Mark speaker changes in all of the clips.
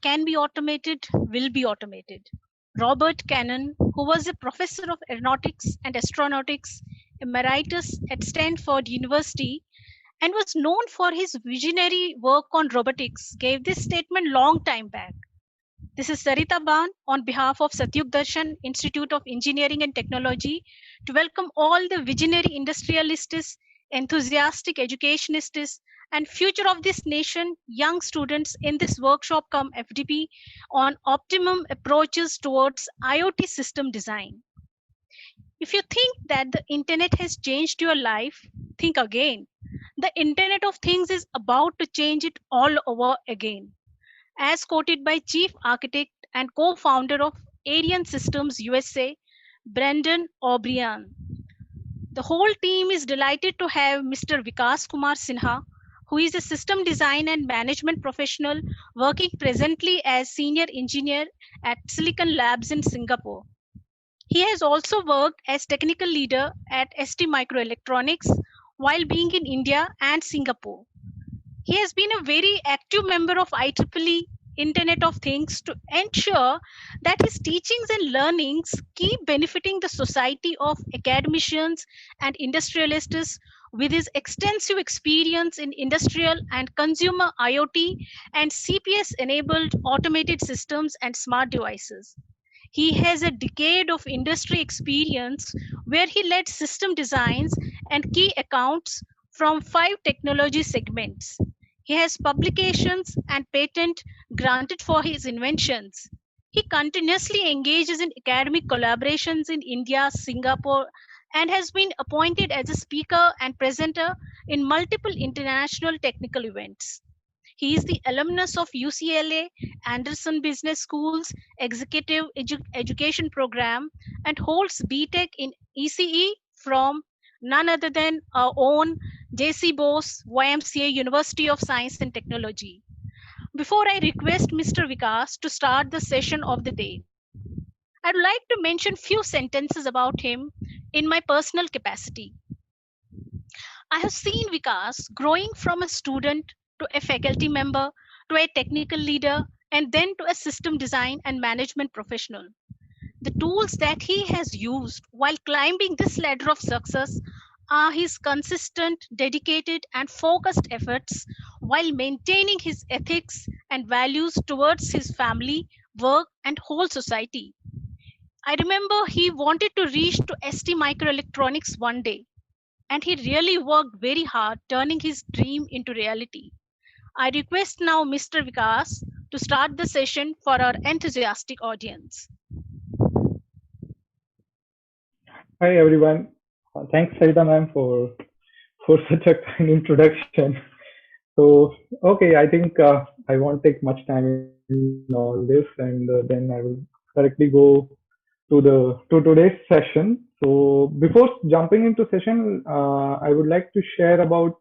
Speaker 1: can be automated will be automated. Robert Cannon, who was a professor of aeronautics and astronautics emeritus at Stanford University and was known for his visionary work on robotics, gave this statement long time back. This is Sarita Ban on behalf of Satyug Darshan Institute of Engineering and Technology to welcome all the visionary industrialists, enthusiastic educationists, and future of this nation young students in this workshop come FDP on optimum approaches towards IoT system design. If you think that the internet has changed your life, think again. The Internet of Things is about to change it all over again. As quoted by Chief Architect and co-founder of Arian Systems USA, Brendan O'Brien. The whole team is delighted to have Mr. Vikas Kumar Sinha, who is a system design and management professional working presently as senior engineer at Silicon Labs in Singapore. He has also worked as technical leader at ST Microelectronics while being in India and Singapore. He has been a very active member of IEEE Internet of Things to ensure that his teachings and learnings keep benefiting the society of academicians and industrialists with his extensive experience in industrial and consumer IoT and CPS enabled automated systems and smart devices. He has a decade of industry experience where he led system designs and key accounts from 5 technology segments. He has publications and patent granted for his inventions. He continuously engages in academic collaborations in India, Singapore, and has been appointed as a speaker and presenter in multiple international technical events. He is the alumnus of UCLA Anderson Business School's Executive Education Program and holds BTech in ECE from none other than our own JC Bose YMCA University of Science and Technology. Before I request Mr. Vikas to start the session of the day, I'd like to mention few sentences about him in my personal capacity. I have seen Vikas growing from a student to a faculty member to a technical leader and then to a system design and management professional. The tools that he has used while climbing this ladder of success are his consistent, dedicated, and focused efforts while maintaining his ethics and values towards his family, work, and whole society. I remember he wanted to reach to ST Microelectronics one day, and he really worked very hard turning his dream into reality. I request now Mr. Vikas to start the session for our enthusiastic audience.
Speaker 2: Hi everyone. Thanks Sarita ma'am for such a kind introduction. So okay, I think I won't take much time in all this, and then I will directly go to today's session. So before jumping into session, I would like to share about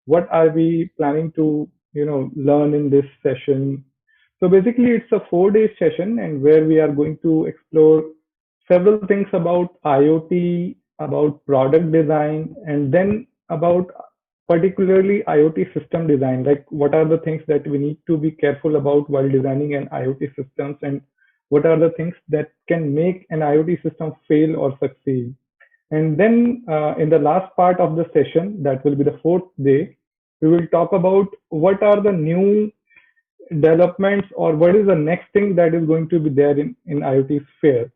Speaker 2: what are we planning to learn in this session. So basically, it's a 4 day session, and where we are going to explore several things about IoT, about product design, and then about particularly IoT system design. Like, what are the things that we need to be careful about while designing an IoT systems, and what are the things that can make an IoT system fail or succeed. And then in the last part of the session, that will be the 4th day, we will talk about what are the new developments or what is the next thing that is going to be there in IoT sphere.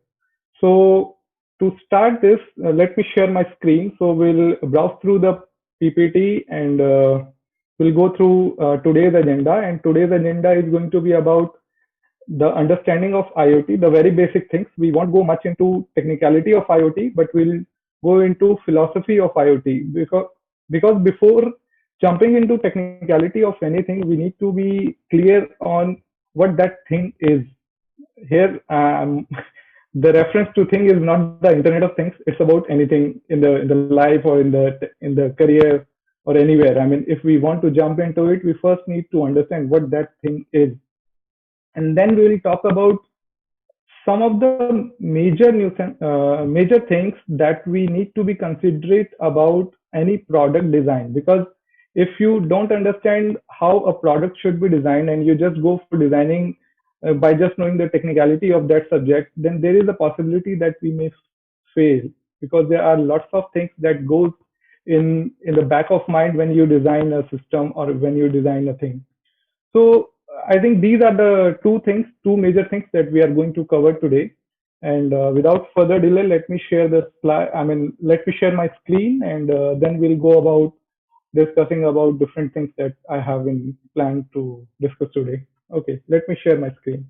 Speaker 2: So to start this, let me share my screen. So we'll browse through the PPT, and we'll go through today's agenda. And today's agenda is going to be about the understanding of IoT, the very basic things. We won't go much into technicality of IoT, but we'll go into philosophy of IoT, because before jumping into technicality of anything, we need to be clear on what that thing is. Here, the reference to thing is not the Internet of Things. It's about anything in the life or in the career or anywhere. I mean, if we want to jump into it, we first need to understand what that thing is, and then we will talk about some of the major things that we need to be considerate about any product design. Because if you don't understand how a product should be designed and you just go for designing by just knowing the technicality of that subject, then there is a possibility that we may fail, because there are lots of things that goes in the back of mind when you design a system or when you design a thing. So I think these are the two major things that we are going to cover today. And without further delay, let me share the slide. I mean, let me share my screen, and then we'll go about discussing about different things that I have in plan to discuss today. Okay, let me share my screen.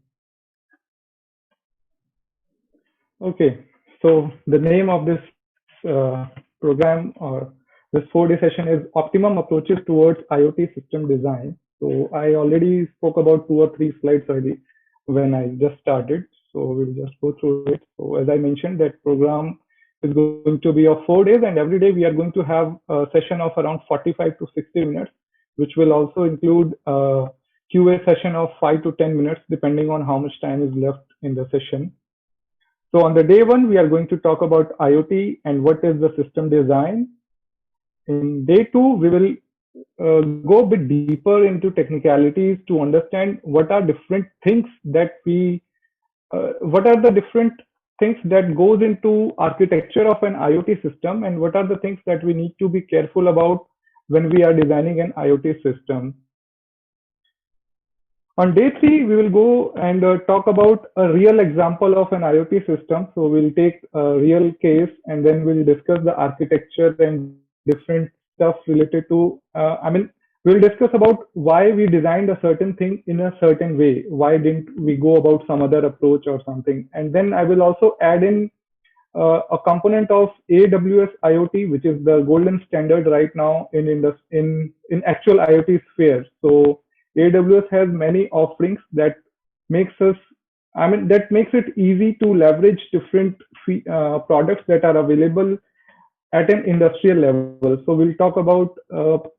Speaker 2: Okay, so the name of this program or this 4-day session is Optimum Approaches Towards IoT System Design. So I already spoke about 2 or 3 slides already when I just started. So we'll just go through it. So as I mentioned, that program is going to be of 4 days, and every day we are going to have a session of around 45 to 60 minutes, which will also include a QA session of 5 to 10 minutes, depending on how much time is left in the session. So on the day one, we are going to talk about IoT and what is the system design. In day two, we will go a bit deeper into technicalities to understand what are different things that what are the different things that goes into architecture of an IoT system, and what are the things that we need to be careful about when we are designing an IoT system. On day three, we will go and talk about a real example of an IoT system. So we'll take a real case, and then we'll discuss the architecture and different stuff related to, we'll discuss about why we designed a certain thing in a certain way. Why didn't we go about some other approach or something? And then I will also add in a component of AWS IoT, which is the golden standard right now in actual IoT sphere. So AWS has many offerings that makes us, that makes it easy to leverage different products that are available at an industrial level. So we'll talk about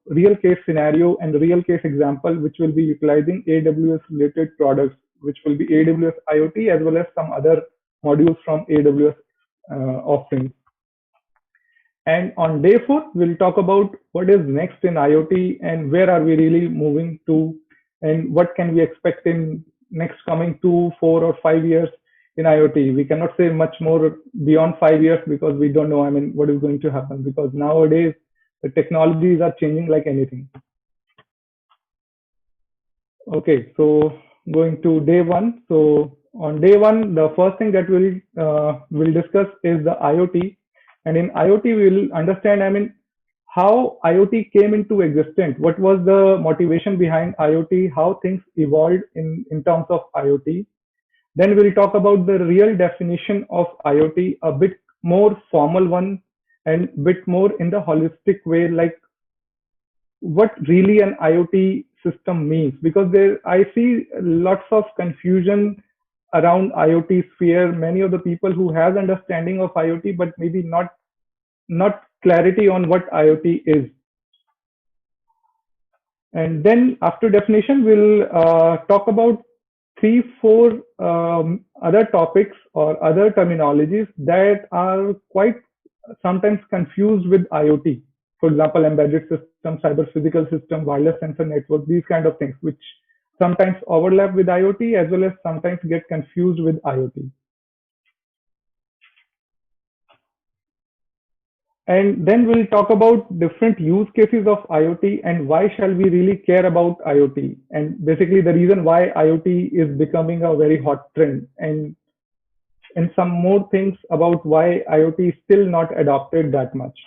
Speaker 2: real case scenario and real case example, which will be utilizing AWS related products, which will be AWS IoT as well as some other modules from AWS offerings. And on day four, we'll talk about what is next in IoT and where are we really moving to, and what can we expect in next coming 2, 4, or 5 years in IoT. We cannot say much more beyond 5 years because we don't know, what is going to happen, because nowadays the technologies are changing like anything. Okay, so going to day one. So on day one, the first thing that we'll discuss is the IoT. And in IoT, we'll understand, how IoT came into existence. What was the motivation behind IoT? How things evolved in terms of IoT. Then we'll talk about the real definition of IoT, a bit more formal one, and bit more in the holistic way, like what really an IoT system means. Because I see lots of confusion around IoT sphere. Many of the people who has understanding of IoT, but maybe not clarity on what IoT is. And then after definition, we'll talk about 3, 4 other topics or other terminologies that are quite sometimes confused with IoT. For example, embedded system, cyber physical system, wireless sensor network, these kind of things, which sometimes overlap with IoT as well as sometimes get confused with IoT. And then we'll talk about different use cases of IoT and why shall we really care about IoT, and basically the reason why IoT is becoming a very hot trend, and some more things about why IoT is still not adopted that much.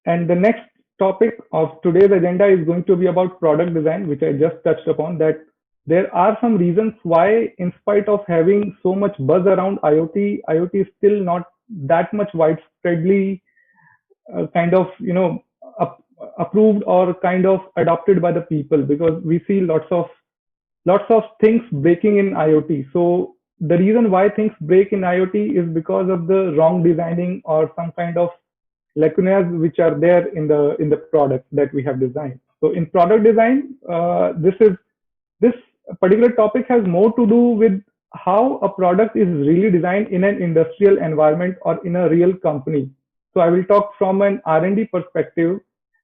Speaker 2: And the next topic of today's agenda is going to be about product design, which I just touched upon, that there are some reasons why, in spite of having so much buzz around IoT, IoT is still not that much widespreadly approved or kind of adopted by the people, because we see lots of things breaking in IoT. So the reason why things break in IoT is because of the wrong designing or some kind of lacunas which are there in the product that we have designed. So in product design, this particular topic has more to do with how a product is really designed in an industrial environment or in a real company. So I will talk from an R&D perspective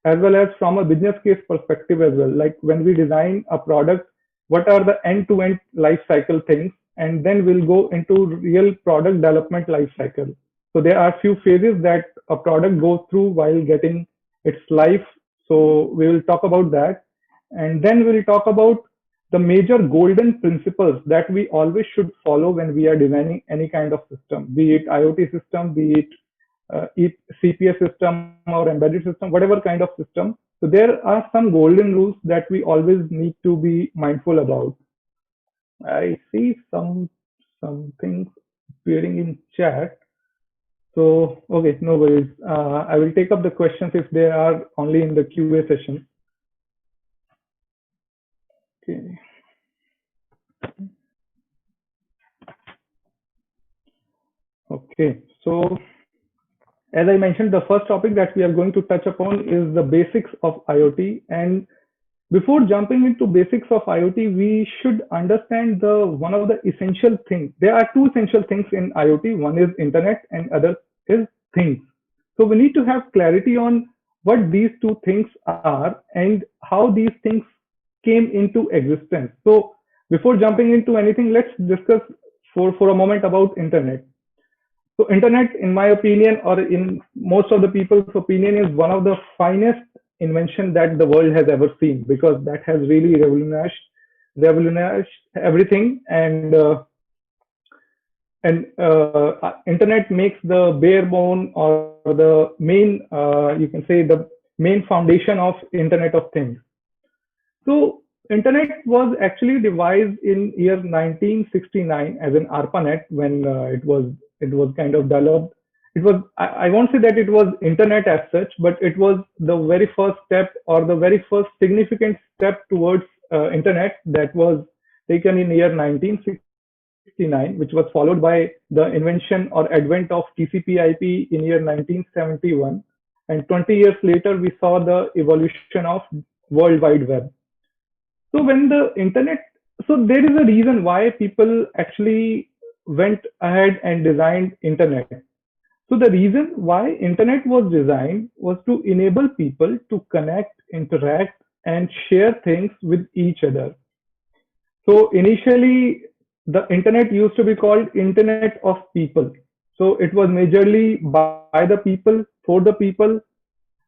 Speaker 2: as well as from a business case perspective as well. Like when we design a product, what are the end-to-end life cycle things, and then we'll go into real product development life cycle. So there are few phases that a product goes through while getting its life. So we will talk about that. And then we'll talk about the major golden principles that we always should follow when we are designing any kind of system, be it IoT system, be it CPS system or embedded system, whatever kind of system. So there are some golden rules that we always need to be mindful about. I see some things appearing in chat. So okay, no worries. I will take up the questions if they are only in the QA session. Okay. Okay. So as I mentioned, the first topic that we are going to touch upon is the basics of IoT. And before jumping into basics of IoT, we should understand the one of the essential things. There are two essential things in IoT. One is internet and other is things. So we need to have clarity on what these two things are and how these things came into existence. So before jumping into anything, let's discuss for a moment about internet. So internet, in my opinion, or in most of the people's opinion, is one of the finest invention that the world has ever seen, because that has really revolutionized everything. And internet makes the bare bone, or the main, you can say, the main foundation of Internet of Things. So internet was actually devised in year 1969 as an ARPANET, when it was kind of developed. It was, I won't say that it was internet as such, but it was the very first step, or the very first significant step towards internet, that was taken in year 1969, which was followed by the invention or advent of TCP/IP in year 1971, and 20 years later we saw the evolution of World Wide Web. So when the internet, so there is a reason why people actually went ahead and designed internet. So the reason why internet was designed was to enable people to connect, interact, and share things with each other. So initially, the internet used to be called Internet of People. So it was majorly by the people, for the people.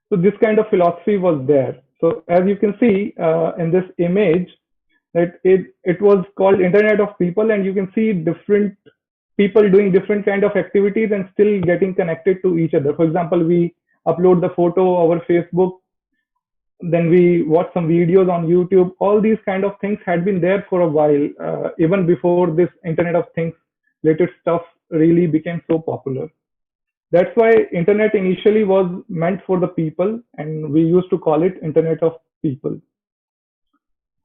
Speaker 2: So this kind of philosophy was there. So as you can see in this image, that it was called Internet of People, and you can see different people doing different kind of activities and still getting connected to each other. For example, we upload the photo over Facebook, then we watch some videos on YouTube. All these kind of things had been there for a while, even before this Internet of Things related stuff really became so popular. That's why internet initially was meant for the people, and we used to call it Internet of People.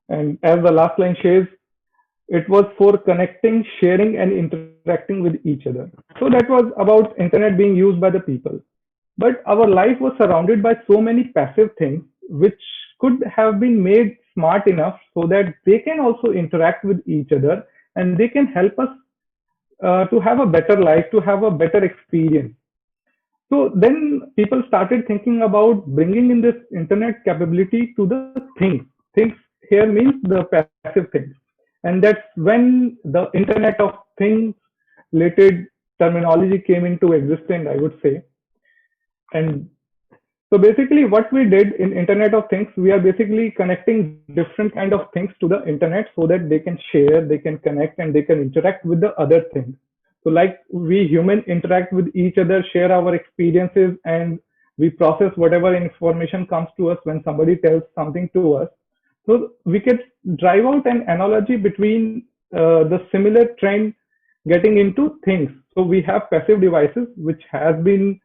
Speaker 2: And as the last line says, it was for connecting, sharing, and interacting with each other. So that was about internet being used by the people. But our life was surrounded by so many passive things which could have been made smart enough so that they can also interact with each other, and they can help us to have a better life, to have a better experience. So then people started thinking about bringing in this internet capability to the things. Things here means the passive things. And that's when the Internet of Things related terminology came into existence, I would say. And so basically what we did in Internet of Things, we are basically connecting different kind of things to the internet so that they can share, they can connect, and they can interact with the other things. So like we human interact with each other, share our experiences, and we process whatever information comes to us when somebody tells something to us. So we could drive out an analogy between the similar trend getting into things. So we have passive devices which has been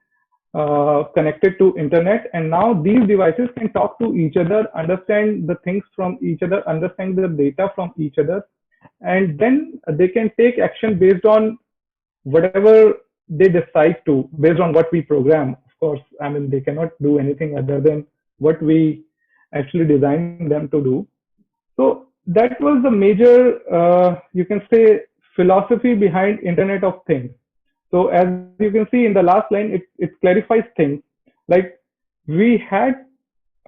Speaker 2: connected to internet, and now these devices can talk to each other, understand the things from each other, understand the data from each other, and then they can take action based on whatever they decide to, based on what we program. Of course, I mean, they cannot do anything other than what we actually designed them to do. So that was the major, you can say, philosophy behind Internet of Things. So as you can see in the last line, it clarifies things. Like we had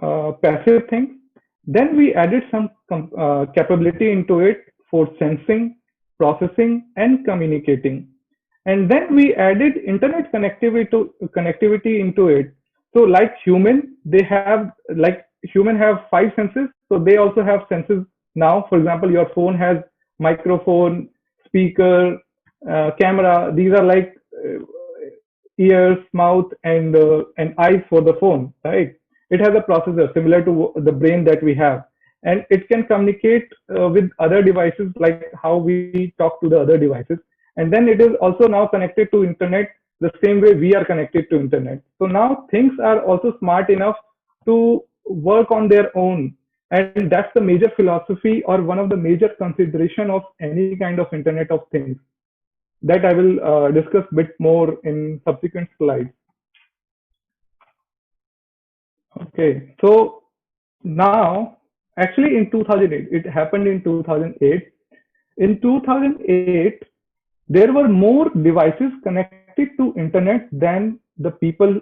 Speaker 2: passive things, Then we added some capability into it for sensing, processing, and communicating. And then we added internet connectivity into it. So like human, they have like human have five senses, so they also have senses now. For example, your phone has microphone, speaker, camera. These are like ears, mouth, and eyes for the phone, right? It has a processor similar to the brain that we have, and it can communicate with other devices, like how we talk to the other devices. And then it is also now connected to internet the same way we are connected to internet. So now things are also smart enough to work on their own, and that's the major philosophy or one of the major consideration of any kind of internet of things that I will discuss a bit more in subsequent slides. Okay, so now actually in 2008, it happened in 2008. In 2008, there were more devices connected to internet than the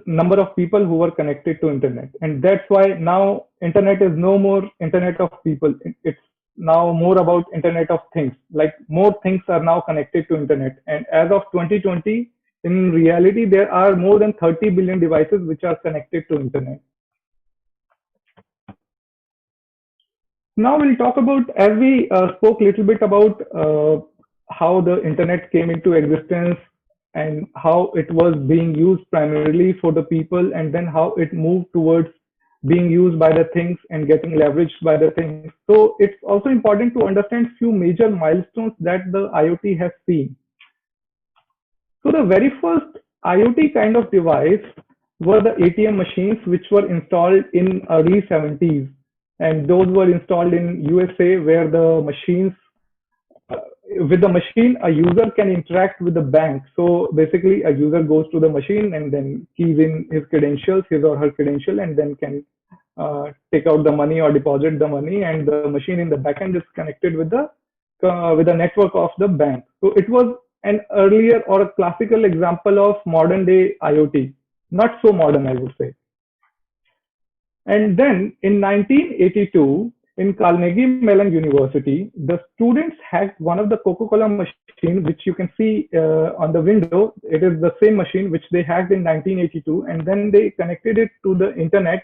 Speaker 2: number of people who were connected to internet, and that's why now internet is no more internet of people. It's now more about internet of things. Like more things are now connected to internet, and as of 2020, in reality there are more than 30 billion devices which are connected to internet. Now we'll talk about, as we spoke a little bit about how the internet came into existence and how it was being used primarily for the people, and then how it moved towards being used by the things and getting leveraged by the things. So it's also important to understand few major milestones that the IoT has seen. So the very first IoT kind of device were the ATM machines, which were installed in early 70s, and those were installed in USA, where the machines uh, with the machine a user can interact with the bank. So basically a user goes to the machine and then keys in his credentials, his or her credential, and then can take out the money or deposit the money, and the machine in the backend is connected with the network of the bank. So it was an earlier or a classical example of modern day IoT, not so modern, I would say. And then in 1982, in Carnegie Mellon University, the students hacked one of the Coca-Cola machine, which you can see on the window. It is the same machine which they hacked in 1982, and then they connected it to the internet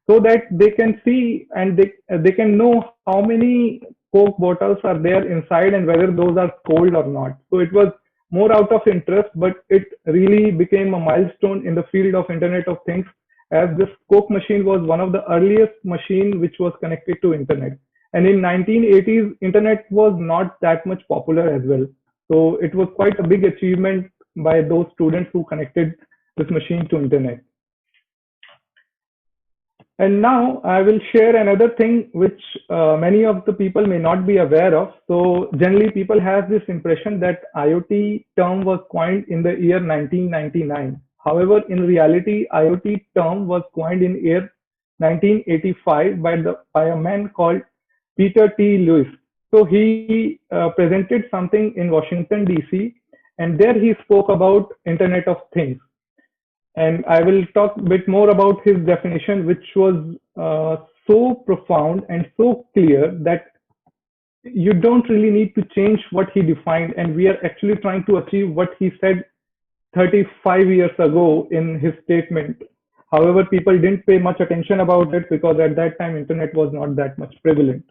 Speaker 2: so that they can see and they can know how many Coke bottles are there inside and whether those are cold or not. So it was more out of interest, but it really became a milestone in the field of Internet of Things, as this Coke machine was one of the earliest machine which was connected to internet. And in 1980s, internet was not that much popular as well. So it was quite a big achievement by those students who connected this machine to internet. And now I will share another thing which many of the people may not be aware of. So generally people have this impression that IoT term was coined in the year 1999. However, in reality, IoT term was coined in year 1985 by a man called Peter T. Lewis. So he presented something in Washington, D.C., and there he spoke about Internet of Things. And I will talk a bit more about his definition, which was so profound and so clear that you don't really need to change what he defined. And we are actually trying to achieve what he said 35 years ago in his statement. However, people didn't pay much attention about it because at that time, internet was not that much prevalent.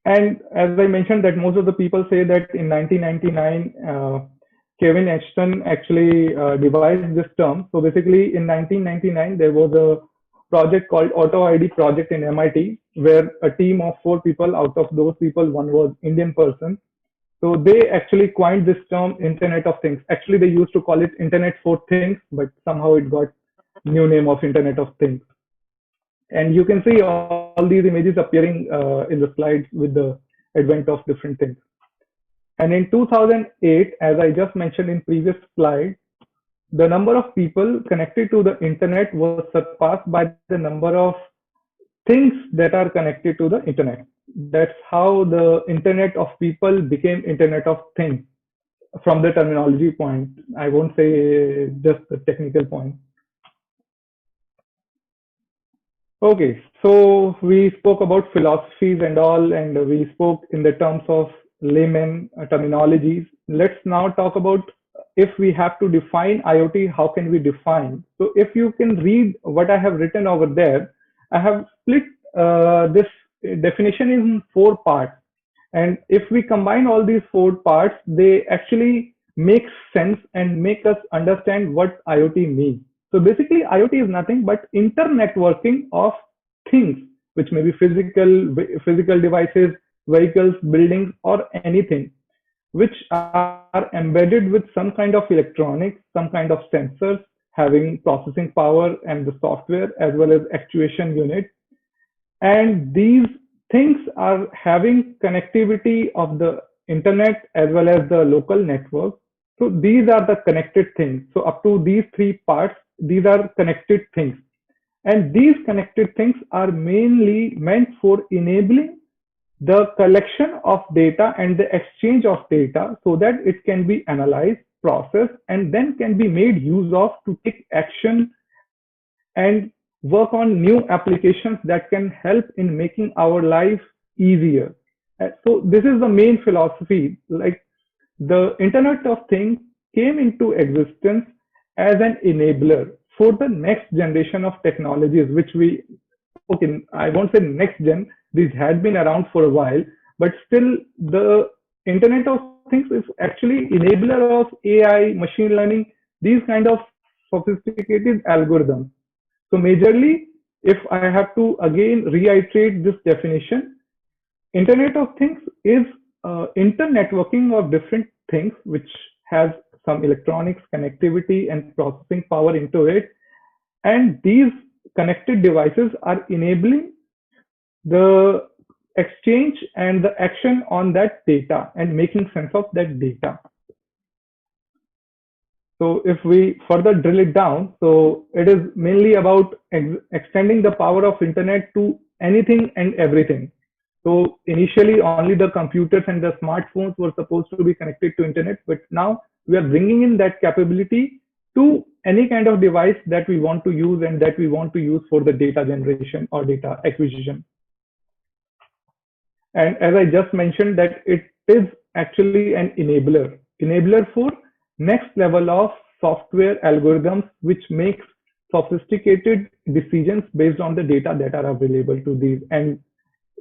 Speaker 2: And as I mentioned, that most of the people say that in 1999, Kevin Ashton actually devised this term. So basically, in 1999, there was a project called Auto ID project in MIT, where a team of 4 people, out of those people, one was Indian person. So they actually coined this term Internet of Things. Actually, they used to call it Internet for Things, but somehow it got new name of Internet of Things. And you can see all these images appearing in the slides with the advent of different things. And in 2008, as I just mentioned in previous slide, the number of people connected to the internet was surpassed by the number of things that are connected to the internet. That's how the internet of people became Internet of Things from the terminology point. I won't say just the technical point. Okay, so we spoke about philosophies and all, and we spoke in the terms of layman terminologies. Let's now talk about if we have to define IoT, how can we define? So if you can read what I have written over there, I have split this definition in four parts. And if we combine all these four parts, they actually make sense and make us understand what IoT means. So basically, IoT is nothing but internetworking of things, which may be physical devices, vehicles, buildings, or anything, which are embedded with some kind of electronics, some kind of sensors having processing power and the software as well as actuation unit, and these things are having connectivity of the internet as well as the local network. So these are the connected things. So up to these three parts, these are connected things. And these connected things are mainly meant for enabling the collection of data and the exchange of data so that it can be analyzed, processed, and then can be made use of to take action and work on new applications that can help in making our life easier. So this is the main philosophy. Like the Internet of Things came into existence as an enabler for the next generation of technologies, which we, okay, I won't say next gen, these had been around for a while, but still the Internet of Things is actually enabler of AI, machine learning, these kind of sophisticated algorithms. So majorly, if I have to again reiterate this definition, Internet of Things is internetworking of different things which has some electronics connectivity and processing power into it. And these connected devices are enabling the exchange and the action on that data and making sense of that data. So if we further drill it down, so it is mainly about extending the power of internet to anything and everything. So initially only the computers and the smartphones were supposed to be connected to internet, but now we are bringing in that capability to any kind of device that we want to use and that we want to use for the data generation or data acquisition. And as I just mentioned that it is actually an enabler for next level of software algorithms, which makes sophisticated decisions based on the data that are available to these. And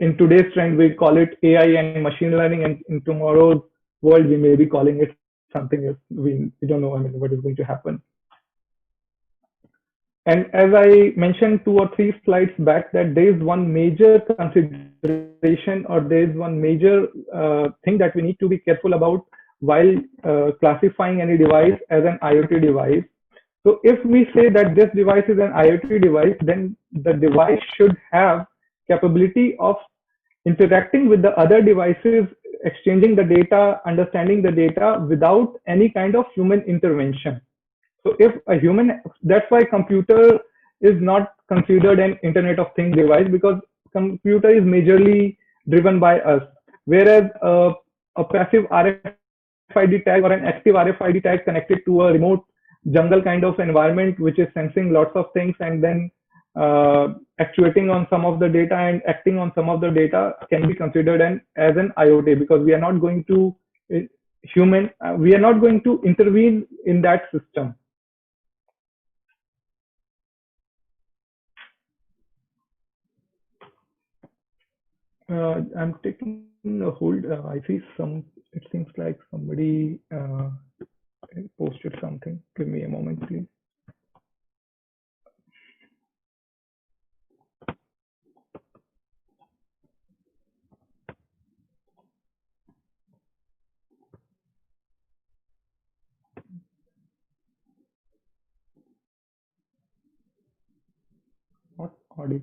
Speaker 2: in today's trend, we call it AI and machine learning, and in tomorrow's world, we may be calling it something else. We don't know, I mean, what is going to happen. And as I mentioned 2 or 3 slides back, that there is one major consideration or there is one major thing that we need to be careful about while classifying any device as an IoT device. So if we say that this device is an IoT device, then the device should have capability of interacting with the other devices, exchanging the data, understanding the data without any kind of human intervention. So if a human, that's why computer is not considered an Internet of Things device, because computer is majorly driven by us, whereas a passive RFID tag or an active RFID tag connected to a remote jungle kind of environment, which is sensing lots of things and then actuating on some of the data and acting on some of the data, can be considered as an IoT, because we are not going to we are not going to intervene in that system. I'm taking a hold. I see some. It seems like somebody posted something. Give me a moment, please. Not audio.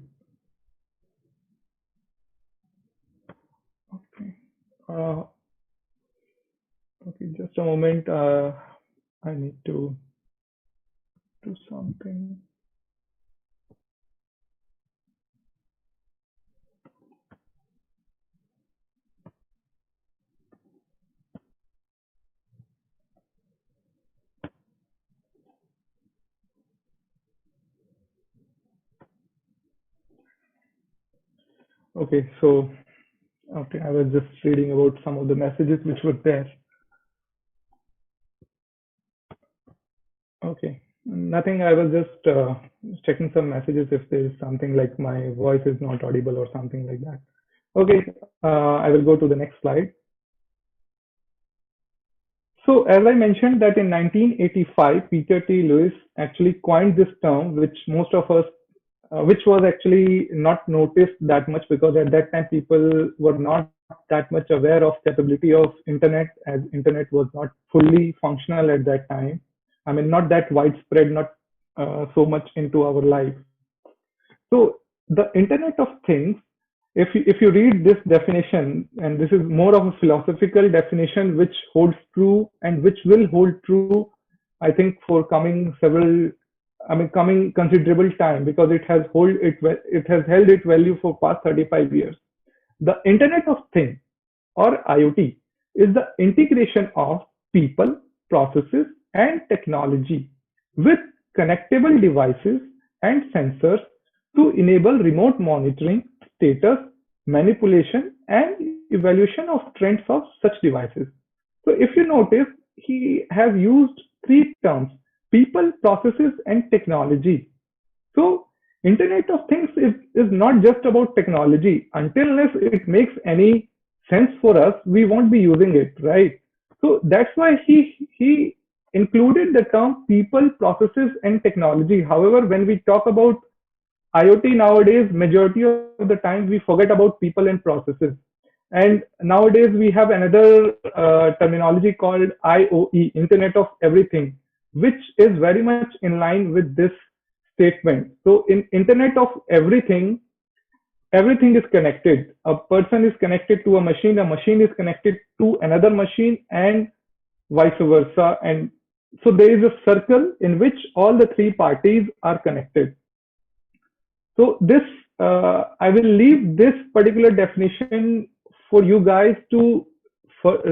Speaker 2: Okay. Okay. Just a moment. I need to do something. Okay, so okay, I was just reading about some of the messages which were there. Okay, nothing. I was just checking some messages if there is something like my voice is not audible or something like that. Okay, I will go to the next slide. So as I mentioned that in 1985, Peter T. Lewis actually coined this term, which most of us, which was actually not noticed that much because at that time people were not that much aware of capability of internet, as internet was not fully functional at that time. I mean, not that widespread, not so much into our life. So the Internet of Things, if you read this definition, and this is more of a philosophical definition which holds true and which will hold true, I think for coming several, I mean coming considerable time because it has held its value for past 35 years. The Internet of Things or IoT is the integration of people, processes, and technology with connectable devices and sensors to enable remote monitoring, status, manipulation, and evaluation of trends of such devices. So if you notice, he has used three terms: people, processes, and technology. So Internet of Things is not just about technology. Until unless it makes any sense for us, we won't be using it, right? So that's why he included the term people, processes, and technology. However, when we talk about IoT nowadays, majority of the time we forget about people and processes. And nowadays we have another terminology called IoE, Internet of Everything, which is very much in line with this statement. So in Internet of Everything, everything is connected. A person is connected to a machine is connected to another machine, and vice versa. And so there is a circle in which all the three parties are connected. So this, I will leave this particular definition for you guys to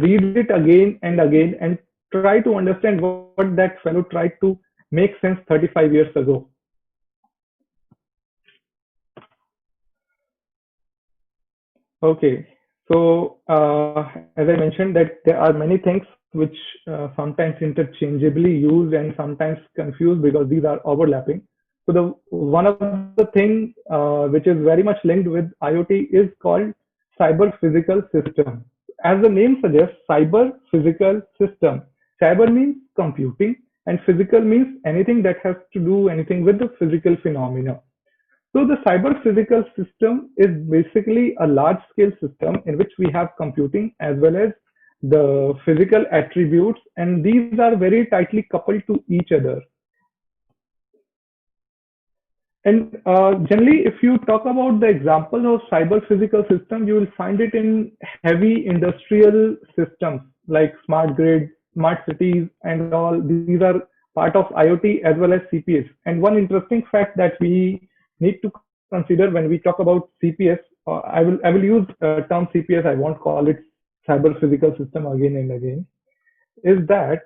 Speaker 2: read it again and again and try to understand what that fellow tried to make sense 35 years ago. Okay, so as I mentioned that there are many things which sometimes interchangeably used and sometimes confused because these are overlapping. So the one of the thing which is very much linked with IoT is called cyber physical system. As the name suggests, cyber physical system. Cyber means computing, and physical means anything that has to do anything with the physical phenomena. So the cyber physical system is basically a large scale system in which we have computing as well as the physical attributes, and these are very tightly coupled to each other. And generally, if you talk about the example of cyber physical system, you will find it in heavy industrial systems like smart grid, smart cities, and all. These are part of IoT as well as CPS. And one interesting fact that we need to consider when we talk about CPS, I will use term CPS. I won't call it cyber physical system again and again. Is that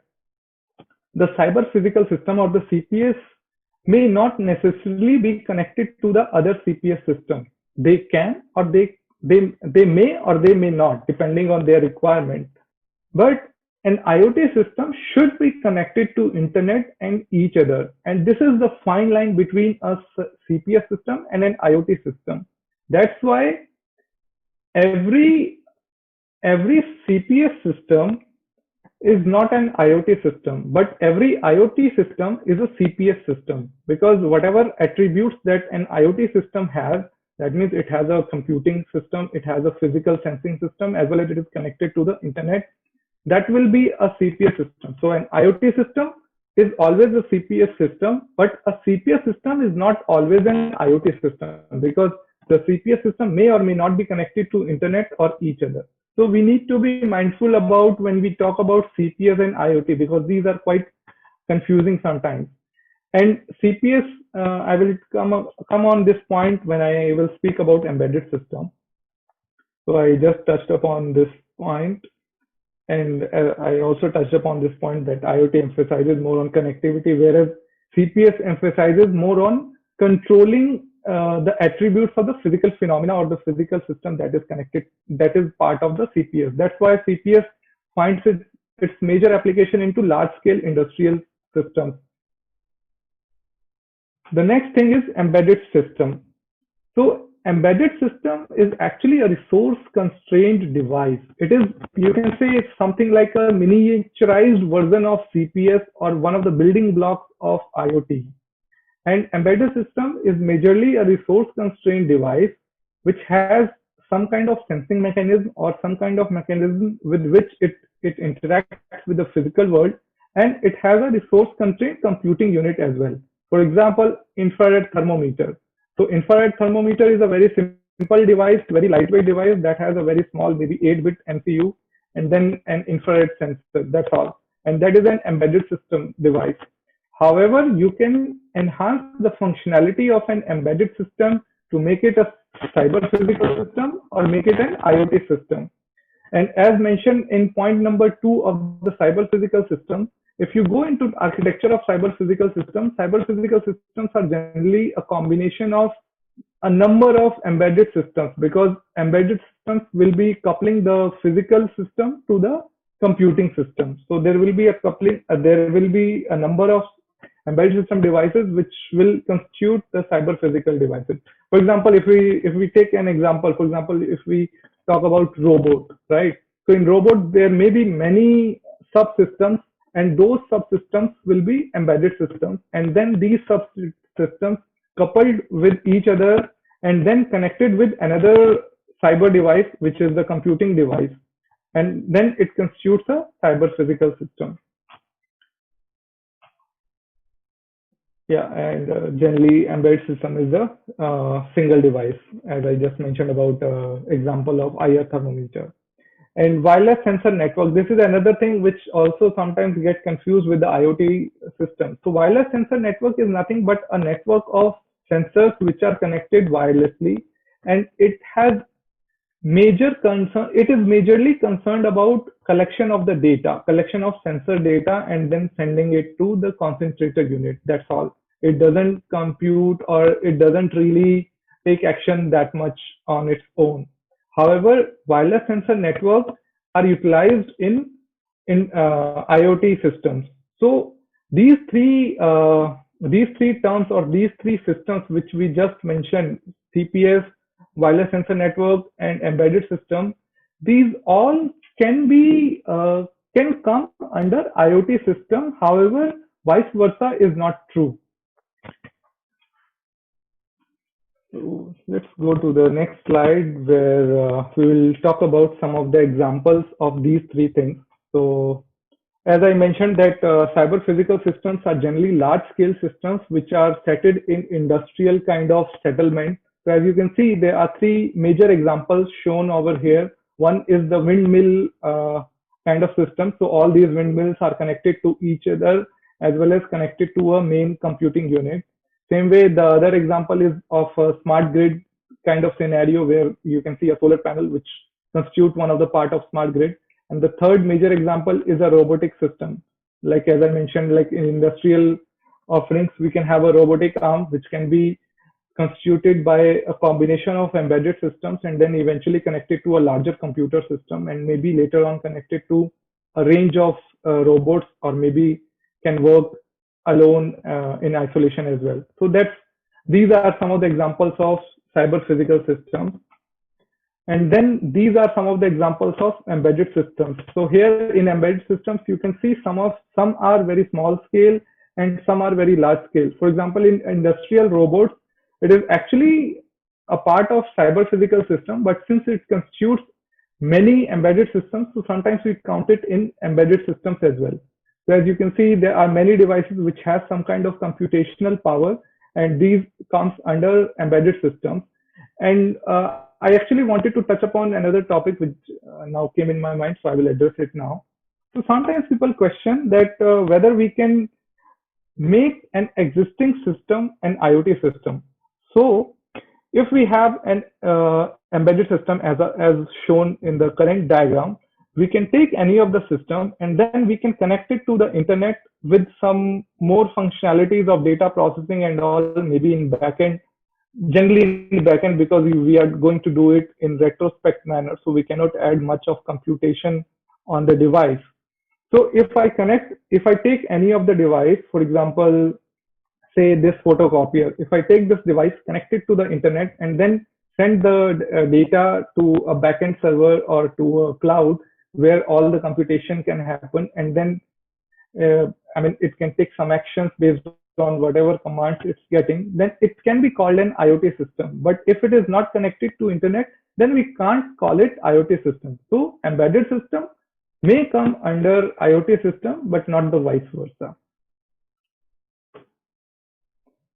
Speaker 2: the cyber physical system or the CPS may not necessarily be connected to the other CPS system. They can or they may or they may not, depending on their requirement. But an IoT system should be connected to internet and each other. And this is the fine line between a CPS system and an IoT system. That's why every every CPS system is not an IoT system, but every IoT system is a CPS system because whatever attributes that an IoT system has, that means it has a computing system, it has a physical sensing system, as well as it is connected to the internet, that will be a CPS system. So an IoT system is always a CPS system, but a CPS system is not always an IoT system because the CPS system may or may not be connected to internet or each other. So we need to be mindful about when we talk about CPS and IoT because these are quite confusing sometimes. And CPS, I will come on this point when I will speak about embedded system. So I just touched upon this point, and I also touched upon this point that IoT emphasizes more on connectivity, whereas CPS emphasizes more on controlling the attributes of the physical phenomena or the physical system that is connected, that is part of the CPS. That's why CPS finds its major application into large-scale industrial systems. The next thing is embedded system. So embedded system is actually a resource constrained device. It is, you can say it's something like a miniaturized version of CPS or one of the building blocks of IoT. And embedded system is majorly a resource constrained device which has some kind of sensing mechanism or some kind of mechanism with which it interacts with the physical world, and it has a resource constrained computing unit as well. For example, infrared thermometer. So infrared thermometer is a very simple device, very lightweight device that has a very small, maybe 8-bit MCU, and then an infrared sensor, that's all. And that is an embedded system device. However, you can enhance the functionality of an embedded system to make it a cyber physical system or make it an IoT system. And as mentioned in point number 2 of the cyber physical system, if you go into architecture of cyber physical systems are generally a combination of a number of embedded systems, because embedded systems will be coupling the physical system to the computing system. So there will be a coupling, there will be a number of embedded system devices which will constitute the cyber physical devices. For example, if we take an example, for example, if we talk about robot, right? So in robot, there may be many subsystems, and those subsystems will be embedded systems. And then these subsystems coupled with each other and then connected with another cyber device, which is the computing device. And then it constitutes a cyber physical system. Yeah, and generally embedded system is a single device, as I just mentioned about example of IR thermometer. And wireless sensor network, this is another thing which also sometimes get confused with the IoT system. So wireless sensor network is nothing but a network of sensors which are connected wirelessly, and it has major concern, it is majorly concerned about collection of the data, collection of sensor data, and then sending it to the concentrator unit. That's all. It doesn't compute or it doesn't really take action that much on its own. However, wireless sensor networks are utilized in IoT systems. So these three terms or these three systems which we just mentioned, CPS, wireless sensor network, and embedded system, these all can come under IoT system. However, vice versa is not true. So let's go to the next slide where we will talk about some of the examples of these three things. So as I mentioned that cyber physical systems are generally large scale systems which are settled in industrial kind of settlement. So as you can see, there are three major examples shown over here. One is the windmill kind of system. So all these windmills are connected to each other as well as connected to a main computing unit. Same way, the other example is of a smart grid kind of scenario where you can see a solar panel which constitute one of the part of smart grid. And the third major example is a robotic system. Like as I mentioned, like in industrial offerings, we can have a robotic arm which can be constituted by a combination of embedded systems and then eventually connected to a larger computer system, and maybe later on connected to a range of robots, or maybe can work alone in isolation as well. So these are some of the examples of cyber physical systems. And then these are some of the examples of embedded systems. So here in embedded systems, you can see some are very small scale and some are very large scale. For example, in industrial robots, it is actually a part of cyber physical system, but since it constitutes many embedded systems, so sometimes we count it in embedded systems as well. So as you can see, there are many devices which have some kind of computational power, and these comes under embedded systems. And I actually wanted to touch upon another topic which now came in my mind, so I will address it now. So sometimes people question that whether we can make an existing system an IoT system. So if we have an embedded system as shown in the current diagram, we can take any of the system and then we can connect it to the internet with some more functionalities of data processing and all, maybe in backend generally in the backend, because we are going to do it in retrospect manner, so we cannot add much of computation on the device. So if I take any of the device, for example, say this photocopier, if I take this device, connect it to the internet, and then send the data to a backend server or to a cloud where all the computation can happen, and then I mean, it can take some actions based on whatever commands it's getting, then it can be called an IoT system. But if it is not connected to internet, then we can't call it IoT system. So embedded system may come under IoT system, but not the vice versa.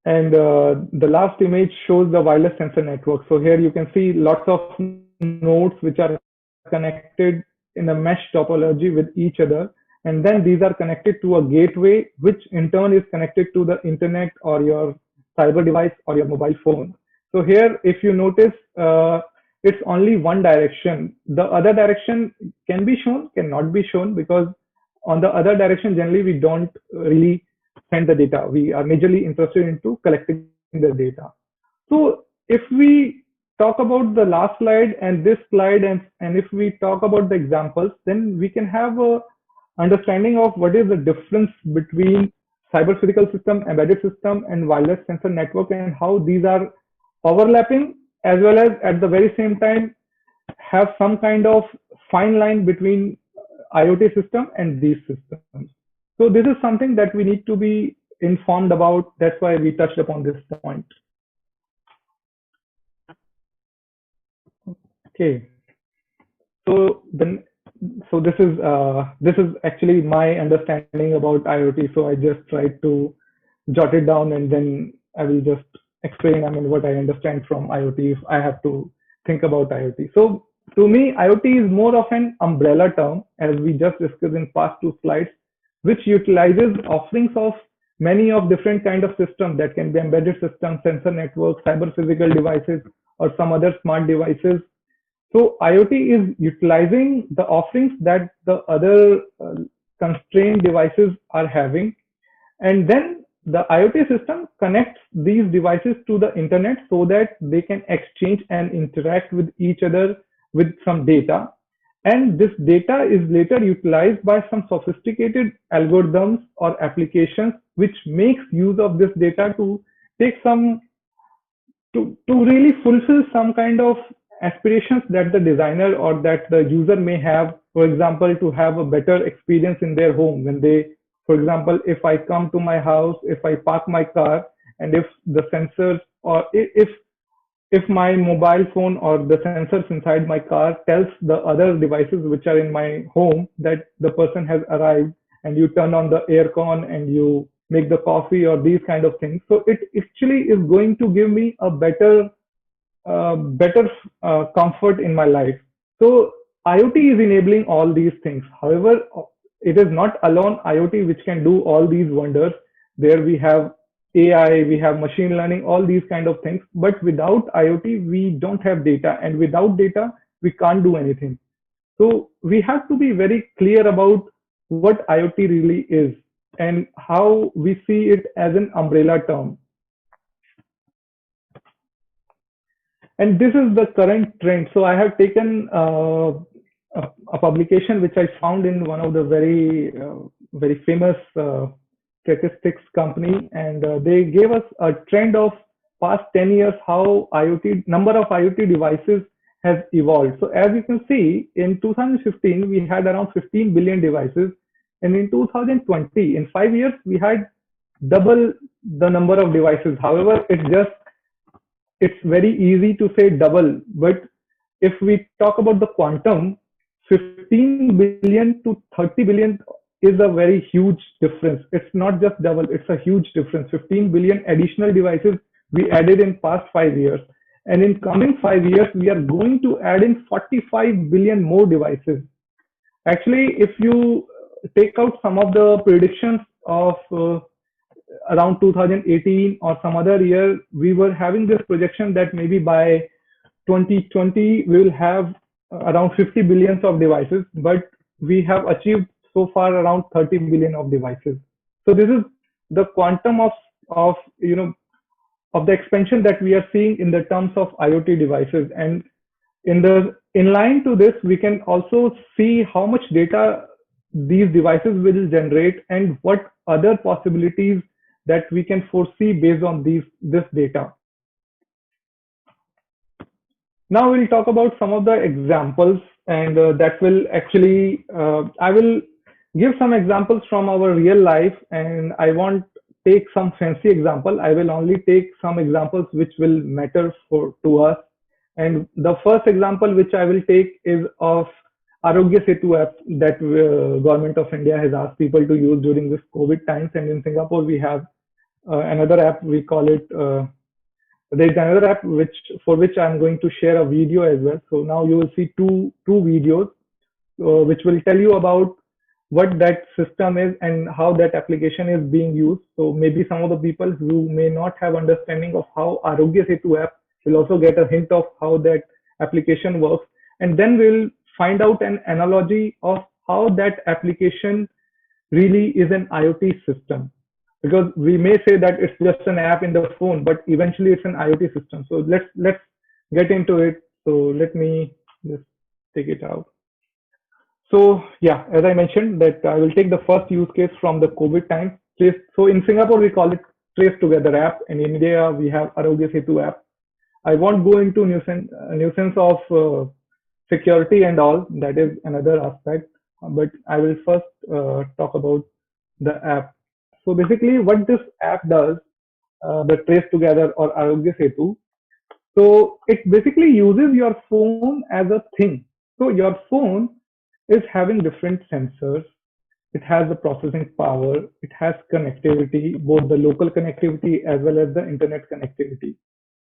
Speaker 2: And the last image shows the wireless sensor network. So here you can see lots of nodes which are connected in a mesh topology with each other. And then these are connected to a gateway, which in turn is connected to the internet or your cyber device or your mobile phone. So here, if you notice, it's only one direction. The other direction can be shown, cannot be shown, because on the other direction, generally we don't really send the data. We are majorly interested into collecting the data. So if we talk about the last slide and this slide, and if we talk about the examples, then we can have a understanding of what is the difference between cyber physical system, embedded system, and wireless sensor network, and how these are overlapping, as well as at the very same time have some kind of fine line between IoT system and these systems. So this is something that we need to be informed about. That's why we touched upon this point. Okay. So then, so this is actually my understanding about IoT. So I just tried to jot it down, and then I will just explain, I mean, what I understand from IoT if I have to think about IoT. So to me, IoT is more of an umbrella term, as we just discussed in past two slides, which utilizes offerings of many of different kind of systems that can be embedded systems, sensor networks, cyber physical devices, or some other smart devices. So IoT is utilizing the offerings that the other constrained devices are having, and then the IoT system connects these devices to the internet so that they can exchange and interact with each other with some data. And this data is later utilized by some sophisticated algorithms or applications which makes use of this data to take some to really fulfill some kind of aspirations that the designer or that the user may have. For example, to have a better experience in their home when they, for example, if I come to my house, if I park my car, and if the sensors, or if my mobile phone or the sensors inside my car tells the other devices which are in my home that the person has arrived, and you turn on the air con and you make the coffee or these kind of things, so it actually is going to give me a better comfort in my life. So IoT is enabling all these things. However, it is not alone IoT which can do all these wonders. There we have AI, we have machine learning, all these kind of things. But without IoT, we don't have data, and without data, we can't do anything. So we have to be very clear about what IoT really is and how we see it as an umbrella term. And this is the current trend. So I have taken a publication which I found in one of the very famous statistics company, and they gave us a trend of past 10 years how IoT number of IoT devices has evolved. So as you can see, in 2015 we had around 15 billion devices, and in 2020, in 5 years, we had double the number of devices. However, it's very easy to say double, but if we talk about the quantum, 15 billion to 30 billion is a very huge difference. It's not just double, it's a huge difference. 15 billion additional devices we added in past 5 years. And in coming 5 years, we are going to add in 45 billion more devices. Actually, if you take out some of the predictions of around 2018 or some other year, we were having this projection that maybe by 2020 we will have around 50 billions of devices, but we have achieved so far around 30 billion of devices. So this is the quantum of of the expansion that we are seeing in the terms of IoT devices. And in line to this, we can also see how much data these devices will generate and what other possibilities that we can foresee based on this data. Now we'll talk about some of the examples, and that will actually, I will give some examples from our real life, and I won't take some fancy example. I will only take some examples which will matter to us. And the first example which I will take is of Arogya Setu app that Government of India has asked people to use during this COVID times. And in Singapore, we have another app, we call it there's another app for which I'm going to share a video as well. So now you will see two videos which will tell you about what that system is and how that application is being used. So maybe some of the people who may not have understanding of how Arogya Setu app will also get a hint of how that application works. And then we'll find out an analogy of how that application really is an IoT system. Because we may say that it's just an app in the phone, but eventually it's an IoT system. So let's get into it. So let me just take it out. So yeah, as I mentioned, that I will take the first use case from the COVID time. So in Singapore, we call it Trace Together app. In India, we have Arogya Setu app. I won't go into nuisance of security and all. That is another aspect. But I will first talk about the app. So basically what this app does, the Trace Together or Arogya Setu, so it basically uses your phone as a thing. So your phone is having different sensors. It has the processing power. It has connectivity, both the local connectivity as well as the internet connectivity.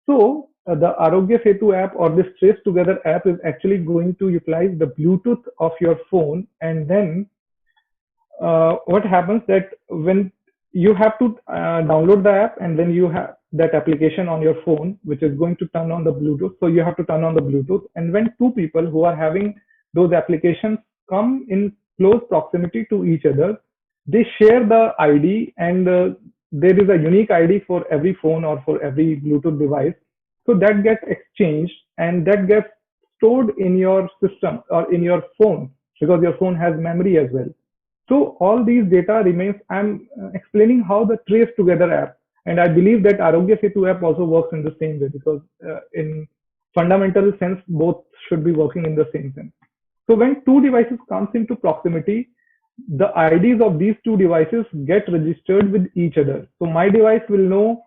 Speaker 2: So the Arogya Setu app or this Trace Together app is actually going to utilize the Bluetooth of your phone. And then what happens that when you have to download the app, and then you have that application on your phone which is going to turn on the Bluetooth. So you have to turn on the Bluetooth, and when two people who are having those applications come in close proximity to each other, they share the ID, and there is a unique ID for every phone or for every Bluetooth device. So that gets exchanged and that gets stored in your system or in your phone, because your phone has memory as well. So all these data remains. I'm explaining how the Trace Together app, and I believe that Arogya Setu app also works in the same way, because in fundamental sense, both should be working in the same sense. So when two devices comes into proximity, the IDs of these two devices get registered with each other. So my device will know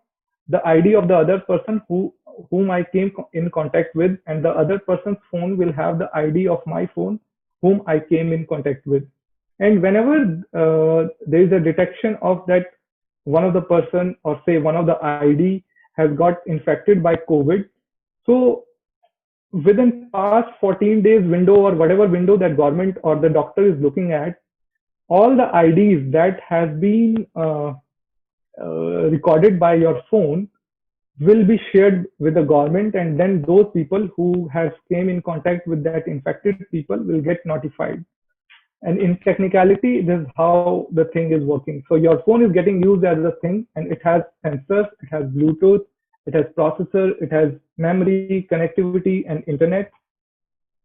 Speaker 2: the ID of the other person whom I came in contact with, and the other person's phone will have the ID of my phone whom I came in contact with. And whenever there is a detection of that one of the person, or say one of the ID has got infected by COVID, so within past 14 days window or whatever window that government or the doctor is looking at, all the IDs that has been recorded by your phone will be shared with the government, and then those people who has came in contact with that infected people will get notified. And in technicality, this is how the thing is working. So your phone is getting used as a thing, and it has sensors, it has Bluetooth, it has processor, it has memory, connectivity, and internet.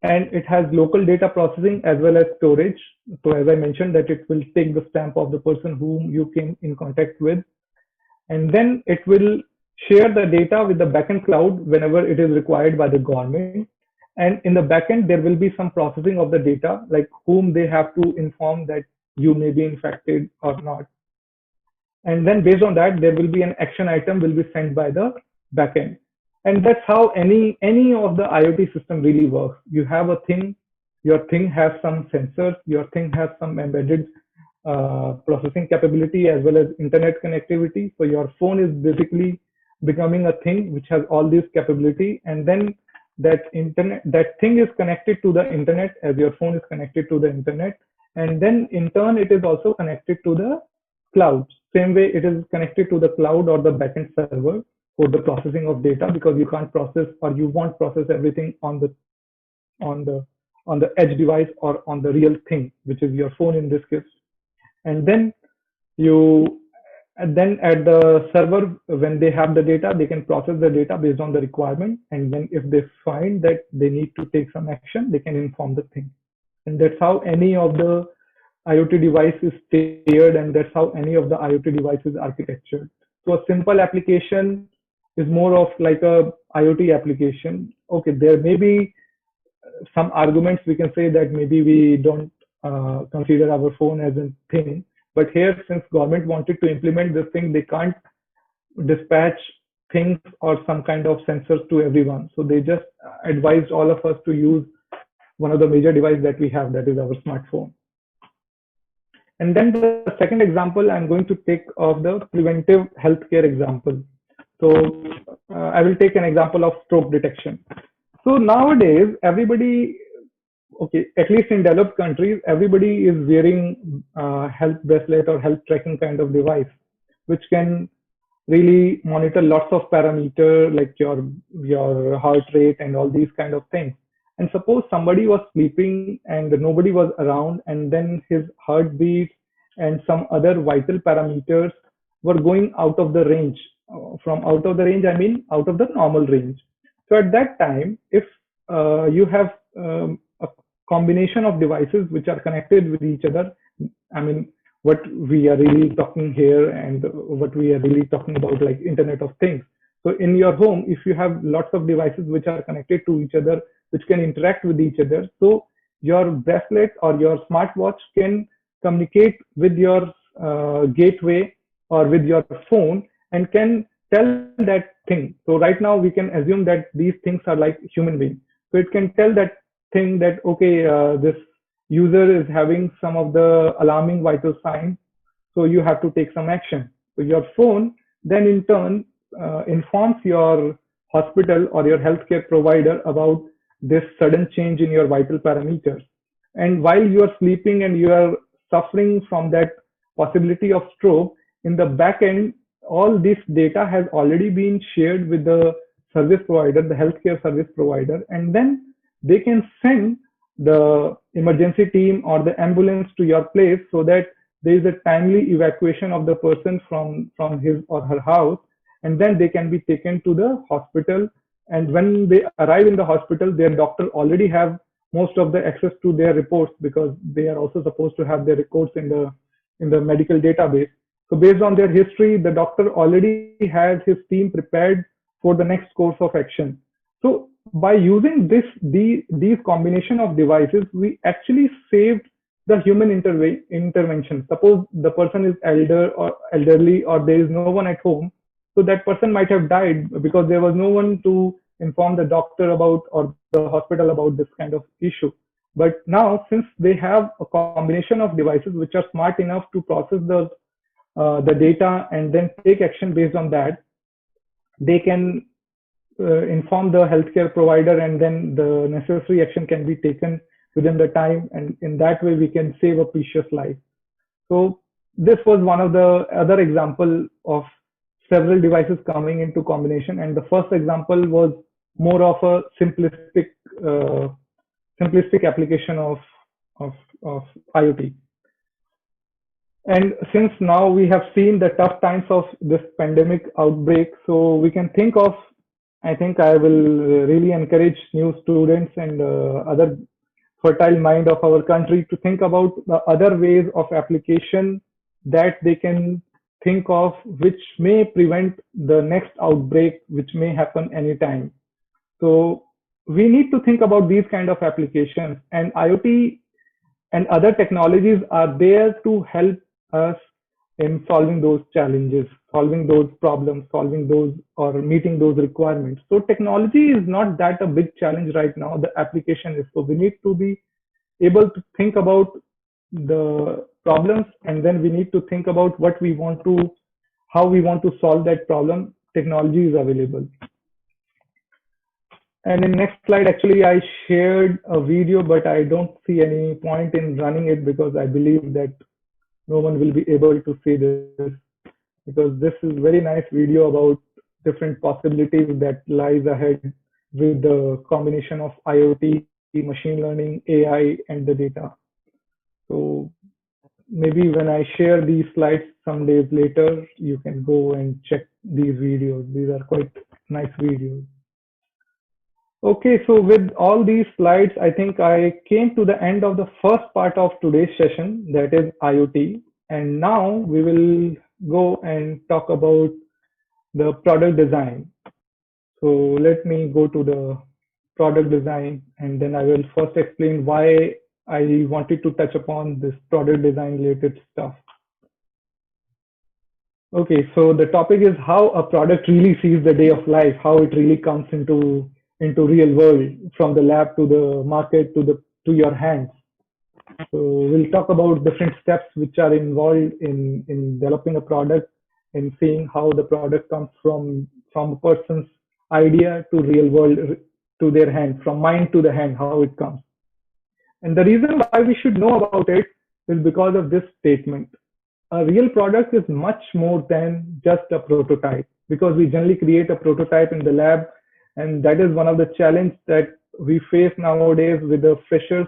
Speaker 2: And it has local data processing as well as storage. So as I mentioned, that it will take the stamp of the person whom you came in contact with. And then it will share the data with the backend cloud whenever it is required by the government. And in the backend, there will be some processing of the data, like whom they have to inform that you may be infected or not. And then based on that, there will be an action item will be sent by the backend. And that's how any of the IoT system really works. You have a thing, your thing has some sensors, your thing has some embedded processing capability as well as internet connectivity. So your phone is basically becoming a thing which has all these capability, and then that thing is connected to the internet as your phone is connected to the internet, and then in turn it is also connected to the cloud. Same way it is connected to the cloud or the backend server for the processing of data, because you can't process or you won't process everything on the edge device or on the real thing, which is your phone in this case. And then you And then at the server, when they have the data, they can process the data based on the requirement. And then if they find that they need to take some action, they can inform the thing. And that's how any of the IoT device is tiered, and that's how any of the IoT device is architectured. So a simple application is more of like a IoT application. Okay, there may be some arguments we can say that maybe we don't consider our phone as a thing. But here, since government wanted to implement this thing, they can't dispatch things or some kind of sensors to everyone. So they just advised all of us to use one of the major devices that we have, that is our smartphone. And then the second example I'm going to take of the preventive healthcare example. So I will take an example of stroke detection. So nowadays, everybody, okay, at least in developed countries, everybody is wearing health bracelet or health tracking kind of device, which can really monitor lots of parameter like your heart rate and all these kind of things. And suppose somebody was sleeping and nobody was around, and then his heartbeat and some other vital parameters were going out of the range. From out of the range, I mean out of the normal range. So at that time, if you have a combination of devices which are connected with each other, I mean, what we are really talking here and what we are really talking about, like Internet of Things. So in your home, if you have lots of devices which are connected to each other, which can interact with each other, so your bracelet or your smartwatch can communicate with your gateway or with your phone and can tell that thing. So right now we can assume that these things are like human beings. So it can tell that thing that, okay, this user is having some of the alarming vital signs, so you have to take some action. So your phone then in turn informs your hospital or your healthcare provider about this sudden change in your vital parameters. And while you are sleeping and you are suffering from that possibility of stroke, in the back end, all this data has already been shared with the service provider, the healthcare service provider, and then they can send the emergency team or the ambulance to your place so that there is a timely evacuation of the person from his or her house, and then they can be taken to the hospital. And when they arrive in the hospital, their doctor already have most of the access to their reports, because they are also supposed to have their records in the medical database. So based on their history, the doctor already has his team prepared for the next course of action. So by using these combination of devices, we actually saved the human intervention. Suppose the person is elderly, or there is no one at home, so that person might have died because there was no one to inform the doctor about or the hospital about this kind of issue. But now, since they have a combination of devices which are smart enough to process the data and then take action based on that, they can inform the healthcare provider, and then the necessary action can be taken within the time, and in that way we can save a precious life. So this was one of the other example of several devices coming into combination, and the first example was more of a uh, simplistic application of IoT. And since now we have seen the tough times of this pandemic outbreak, so we can think of, I think I will really encourage new students and other fertile mind of our country to think about the other ways of application that they can think of, which may prevent the next outbreak, which may happen anytime. So we need to think about these kind of applications, and IoT and other technologies are there to help us in solving those challenges, solving those problems, solving those or meeting those requirements. So technology is not that a big challenge right now. The application is. So we need to be able to think about the problems, and then we need to think about how we want to solve that problem. Technology is available. And in next slide, actually, I shared a video, but I don't see any point in running it because I believe that no one will be able to see this, because this is very nice video about different possibilities that lies ahead with the combination of IoT, machine learning, AI, and the data. So maybe when I share these slides, some days later, you can go and check these videos. These are quite nice videos. Okay, so with all these slides, I think I came to the end of the first part of today's session, that is IoT. And now we will go and talk about the product design. So let me go to the product design, and then I will first explain why I wanted to touch upon this product design related stuff. Okay, so the topic is how a product really sees the day of life, how it really comes into real world, from the lab to the market to your hands. So we'll talk about different steps which are involved in developing a product and seeing how the product comes from a person's idea to real world to their hand, from mind to the hand, how it comes. And the reason why we should know about it is because of this statement. A real product is much more than just a prototype, because we generally create a prototype in the lab, and that is one of the challenges that we face nowadays with the freshers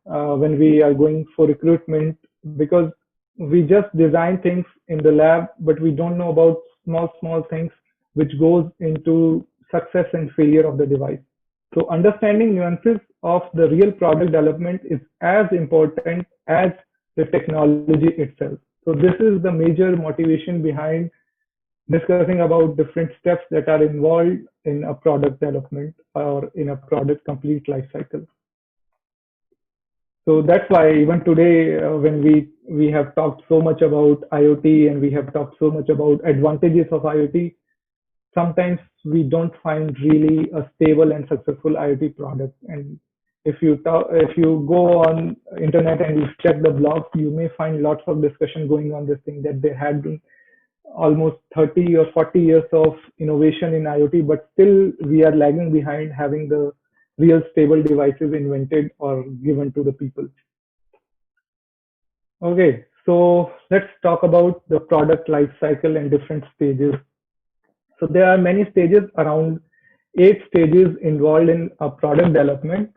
Speaker 2: when we are going for recruitment, because we just design things in the lab, but we don't know about small things which goes into success and failure of the device. So understanding nuances of the real product development is as important as the technology itself. So this is the major motivation behind discussing about different steps that are involved in a product development or in a product complete life cycle. So that's why even today, when we have talked so much about IoT and we have talked so much about advantages of IoT, sometimes we don't find really a stable and successful IoT product. And if you go on internet and you check the blogs, you may find lots of discussion going on this thing, that there had been almost 30 or 40 years of innovation in IoT, but still we are lagging behind having the real stable devices invented or given to the people. Okay, so let's talk about the product life cycle and different stages. So there are many stages, around 8 stages involved in a product development.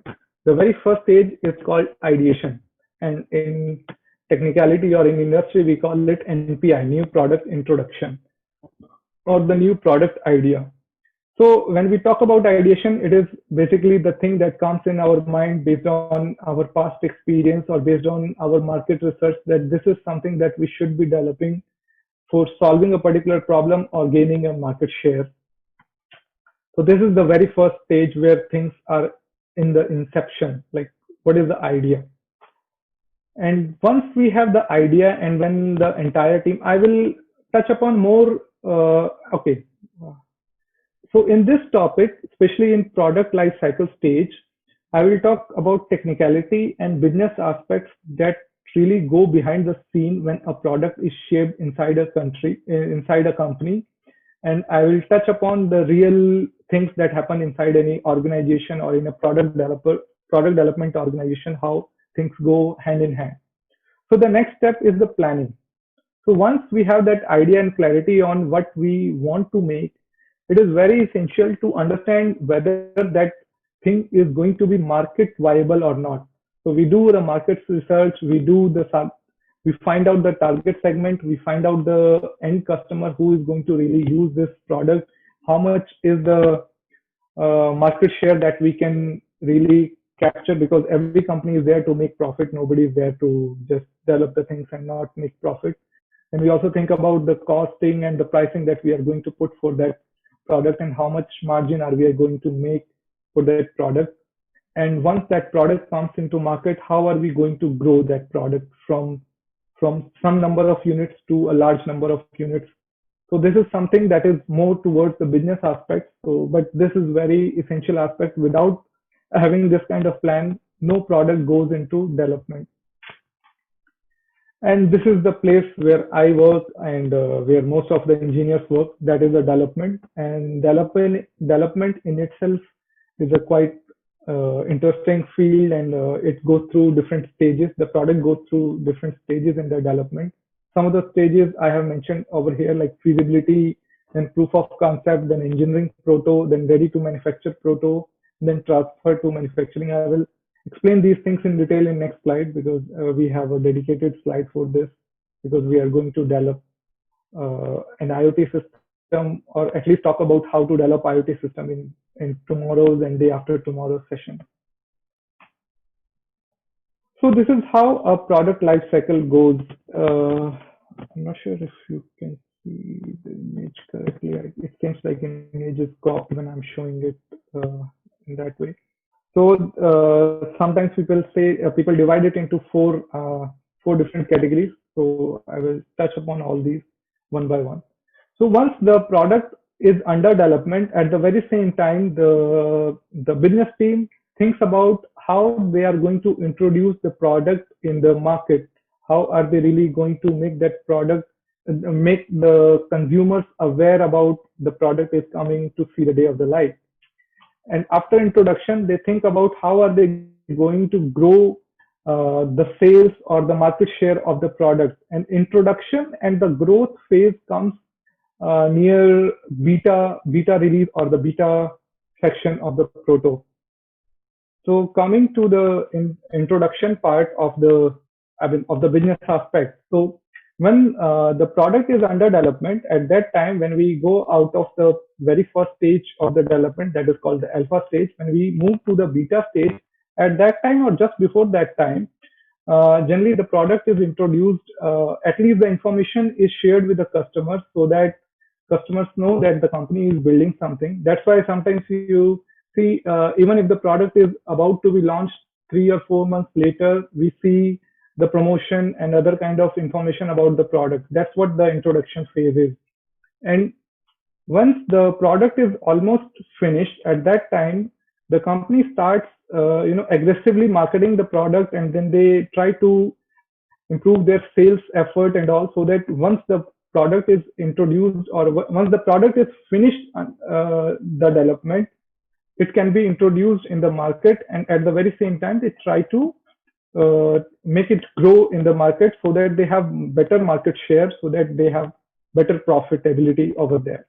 Speaker 2: The very first stage is called ideation, and in technicality or in industry we call it NPI, new product introduction, or the new product idea. So when we talk about ideation, it is basically the thing that comes in our mind based on our past experience or based on our market research, that this is something that we should be developing for solving a particular problem or gaining a market share. So this is the very first stage where things are in the inception, like what is the idea. And once we have the idea, and when the entire team, I will touch upon more, okay. So in this topic, especially in product life cycle stage, I will talk about technicality and business aspects that really go behind the scene when a product is shaped inside inside a company. And I will touch upon the real things that happen inside any organization or in a product development organization, how things go hand in hand. So the next step is the planning. So once we have that idea and clarity on what we want to make, it is very essential to understand whether that thing is going to be market viable or not. So we do the market research, we find out the target segment, we find out the end customer who is going to really use this product, how much is the market share that we can really capture, because every company is there to make profit, nobody is there to just develop the things and not make profit. And we also think about the costing and the pricing that we are going to put for that product, and how much margin are we going to make for that product. And once that product comes into market, how are we going to grow that product from some number of units to a large number of units. So this is something that is more towards the business aspect. So, but this is very essential aspect. Without having this kind of plan, no product goes into development. And this is the place where I work, and where most of the engineers work, that is the development. And development in itself is a quite interesting field, and it goes through different stages. The product goes through different stages in the development. Some of the stages I have mentioned over here, like feasibility, then proof of concept, then engineering proto, then ready to manufacture proto, then transfer to manufacturing. I will explain these things in detail in next slide, because we have a dedicated slide for this. because we are going to develop an IoT system, or at least talk about how to develop IoT system in tomorrow's and day after tomorrow's session. So this is how a product life cycle goes. I'm not sure if you can see the image correctly. It seems like image is cropped when I'm showing it in that way. So sometimes people divide it into four different categories. So I will touch upon all these one by one. So once the product is under development, at the very same time, the business team thinks about how they are going to introduce the product in the market. How are they really going to make that product, make the consumers aware about the product is coming to see the day of the light. And after introduction, they think about how are they going to grow the sales or the market share of the product. And introduction and the growth phase comes near beta release or the beta section of the proto. So coming to the introduction part of the business aspect. So when the product is under development, at that time when we go out of the very first stage of the development, that is called the alpha stage, when we move to the beta stage, at that time or just before that time, generally the product is introduced, at least the information is shared with the customers so that customers know that the company is building something. That's why sometimes you see, even if the product is about to be launched 3 or 4 months later, we see the promotion and other kind of information about the product. That's what the introduction phase is. And once the product is almost finished, at that time, the company starts, aggressively marketing the product, and then they try to improve their sales effort and all, so that once the product is introduced or once the product is finished, the development, it can be introduced in the market, and at the very same time they try to make it grow in the market so that they have better market share, so that they have better profitability over there.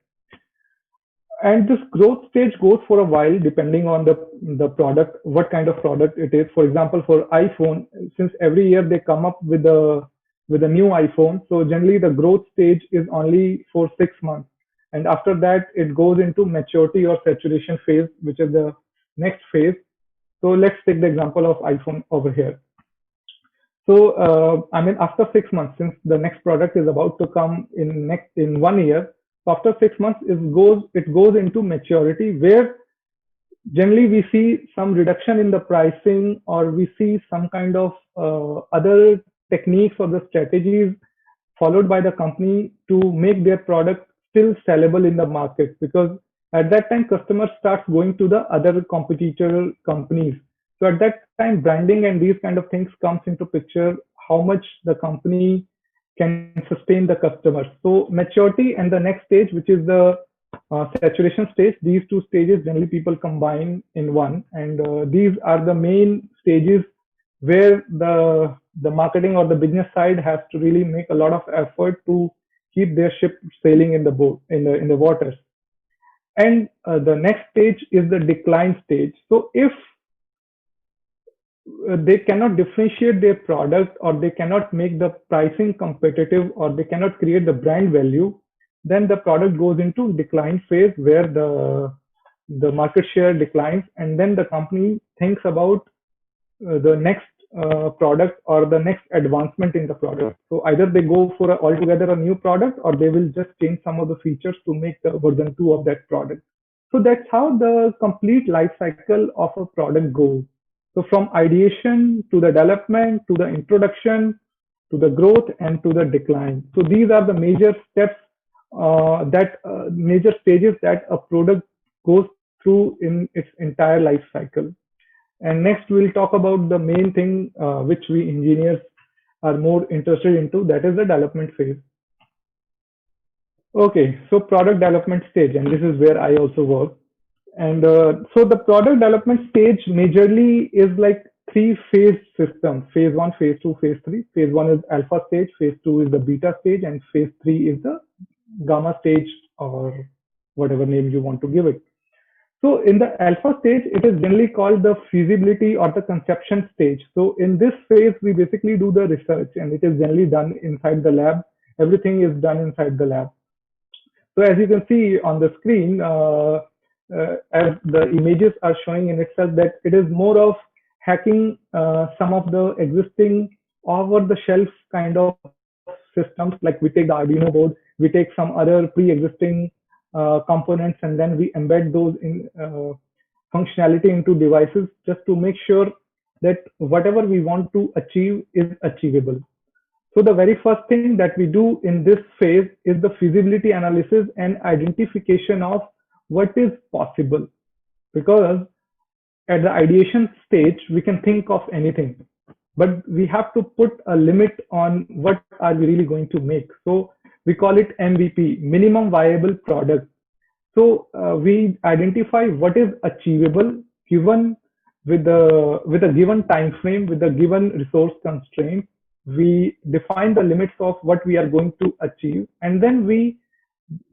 Speaker 2: And this growth stage goes for a while depending on the product, what kind of product it is. For example, for iPhone, since every year they come up with a new iPhone, so generally the growth stage is only for 6 months, and after that it goes into maturity or saturation phase, which is the next phase. So let's take the example of iPhone over here. So after 6 months, since the next product is about to come in 1 year, so after 6 months it goes into maturity, where generally we see some reduction in the pricing, or we see some kind of other techniques or the strategies followed by the company to make their product still sellable in the market, because at that time customers start going to the other competitor companies. So at that time branding and these kind of things comes into picture, how much the company can sustain the customers. So maturity and the next stage, which is the saturation stage, these two stages generally people combine in one, and these are the main stages where the marketing or the business side has to really make a lot of effort to keep their ship sailing in the boat in the waters. And the next stage is the decline stage. So if they cannot differentiate their product, or they cannot make the pricing competitive, or they cannot create the brand value, then the product goes into decline phase, where the market share declines, and then the company thinks about the next product or the next advancement in the product. So either they go for altogether a new product, or they will just change some of the features to make the version 2 of that product. So that's how the complete life cycle of a product goes. So from ideation to the development, to the introduction, to the growth, and to the decline. So these are the major steps, major stages that a product goes through in its entire life cycle. And next we'll talk about the main thing which we engineers are more interested into, that is the development phase. Okay, so product development stage, and this is where I also work. And so the product development stage majorly is like 3-phase system: phase 1, phase 2, phase 3. Phase 1 is alpha stage, phase 2 is the beta stage, and phase 3 is the gamma stage, or whatever name you want to give it. So in the alpha stage, it is generally called the feasibility or the conception stage. So in this phase, we basically do the research and it is generally done inside the lab. Everything is done inside the lab. So as you can see on the screen, as the images are showing in itself, that it is more of hacking some of the existing over-the-shelf kind of systems. Like we take the Arduino board, we take some other pre-existing components, and then we embed those in functionality into devices just to make sure that whatever we want to achieve is achievable. So the very first thing that we do in this phase is the feasibility analysis and identification of what is possible. Because at the ideation stage, we can think of anything, but we have to put a limit on what are we really going to make. So we call it MVP, minimum viable product. So we identify what is achievable given with a given time frame, with a given resource constraint. We define the limits of what we are going to achieve, and then we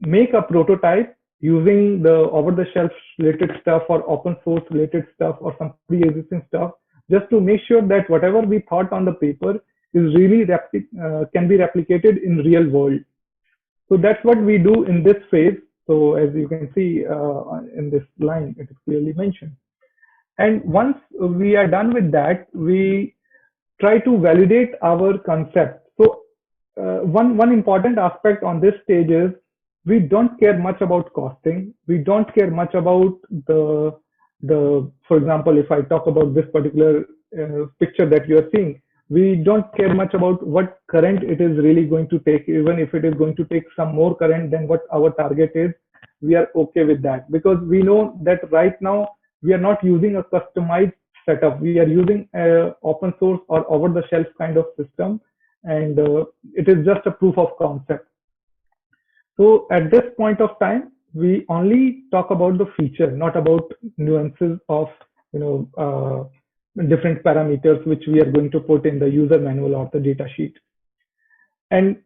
Speaker 2: make a prototype using the over-the-shelf related stuff or open source related stuff or some pre-existing stuff, just to make sure that whatever we thought on the paper is really can be replicated in real world. So that's what we do in this phase. So as you can see in this line, it is clearly mentioned. And once we are done with that, we try to validate our concept. So one important aspect on this stage is we don't care much about costing. We don't care much about for example, if I talk about this particular picture that you are seeing, we don't care much about what current it is really going to take. Even if it is going to take some more current than what our target is, we are okay with that, because we know that right now we are not using a customized setup. We are using a open source or over the shelf kind of system, and it is just a proof of concept. So at this point of time, we only talk about the feature, not about nuances of different parameters which we are going to put in the user manual or the data sheet. And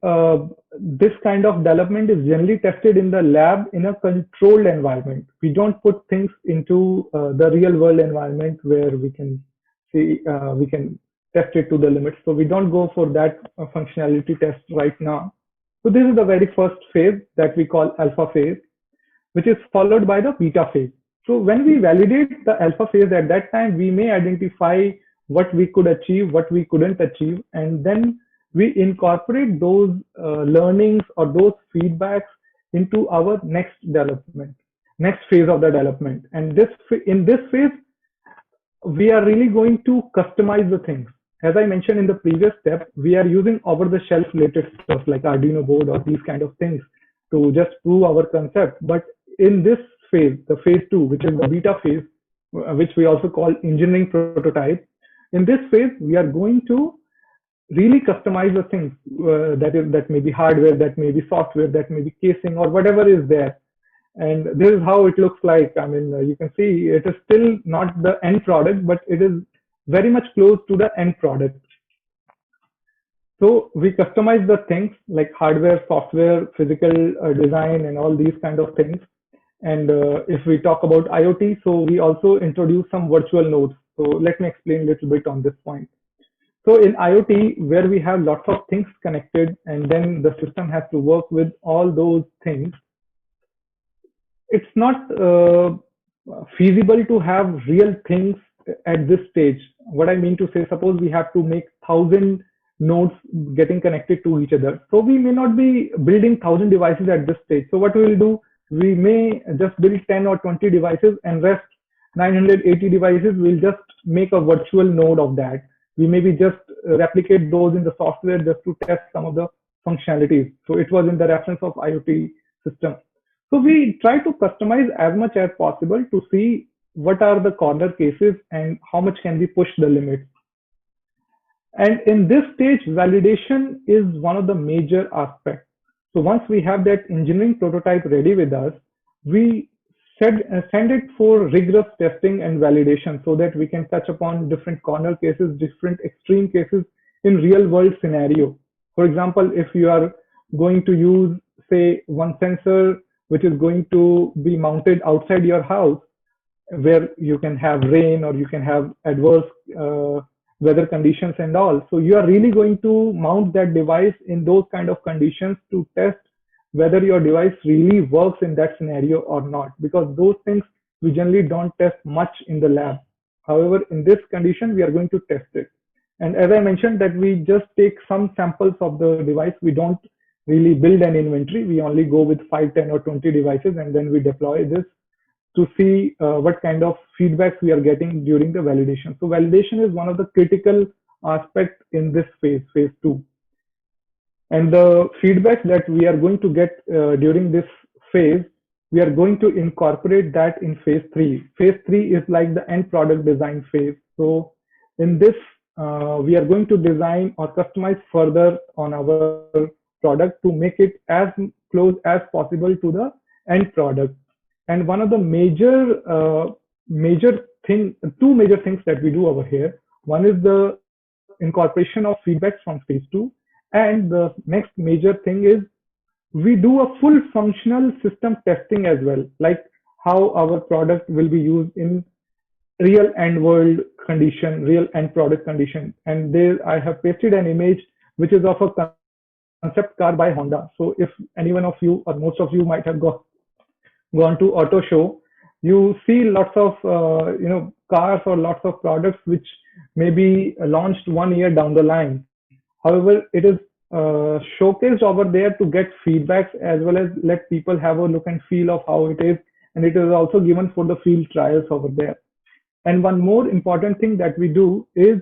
Speaker 2: this kind of development is generally tested in the lab in a controlled environment. We don't put things into the real world environment where we can see we can test it to the limits. So we don't go for that functionality test right now. So this is the very first phase that we call alpha phase, which is followed by the beta phase. So when we validate the alpha phase, at that time, we may identify what we could achieve, what we couldn't achieve, and then we incorporate those learnings or those feedbacks into our next development, next phase of the development. And in this phase, we are really going to customize the things. As I mentioned in the previous step, we are using over-the-shelf related stuff like Arduino board or these kind of things to just prove our concept. But in this phase, the phase 2, which is the beta phase, which we also call engineering prototype, in this phase, we are going to really customize the things that may be hardware, that may be software, that may be casing, or whatever is there. And this is how it looks like. I mean, you can see it is still not the end product, but it is very much close to the end product. So we customize the things like hardware, software, physical design, and all these kind of things. And if we talk about IoT, so we also introduce some virtual nodes. So let me explain a little bit on this point. So in IoT, where we have lots of things connected, and then the system has to work with all those things, it's not feasible to have real things at this stage. What I mean to say, suppose we have to make 1,000 nodes getting connected to each other. So we may not be building 1,000 devices at this stage. So what we will do, we may just build 10 or 20 devices, and rest 980 devices, we'll just make a virtual node of that. We maybe just replicate those in the software just to test some of the functionalities. So it was in the reference of IoT system. So we try to customize as much as possible to see what are the corner cases and how much can we push the limits. And in this stage, validation is one of the major aspects. So once we have that engineering prototype ready with us, we send it for rigorous testing and validation so that we can touch upon different corner cases, different extreme cases in real world scenario. For example, if you are going to use, say, one sensor which is going to be mounted outside your house, where you can have rain or you can have adverse weather conditions and all. So you are really going to mount that device in those kind of conditions to test whether your device really works in that scenario or not, because those things we generally don't test much in the lab. However, in this condition, we are going to test it. And as I mentioned that we just take some samples of the device, we don't really build an inventory. We only go with 5, 10 or 20 devices and then we deploy this to see what kind of feedbacks we are getting during the validation. So validation is one of the critical aspects in this phase 2. And the feedback that we are going to get during this phase, we are going to incorporate that in phase 3. Phase 3 is like the end product design phase. So in this, we are going to design or customize further on our product to make it as close as possible to the end product. And one of the two major things that we do over here. One is the incorporation of feedbacks from phase 2, and the next major thing is we do a full functional system testing as well, like how our product will be used in real end world condition, real end product condition. And there I have pasted an image which is of a concept car by Honda. So if any one of you or most of you might have gone to auto show, you see lots of cars or lots of products which may be launched 1 year down the line. However, it is showcased over there to get feedbacks as well as let people have a look and feel of how it is, and it is also given for the field trials over there. And one more important thing that we do is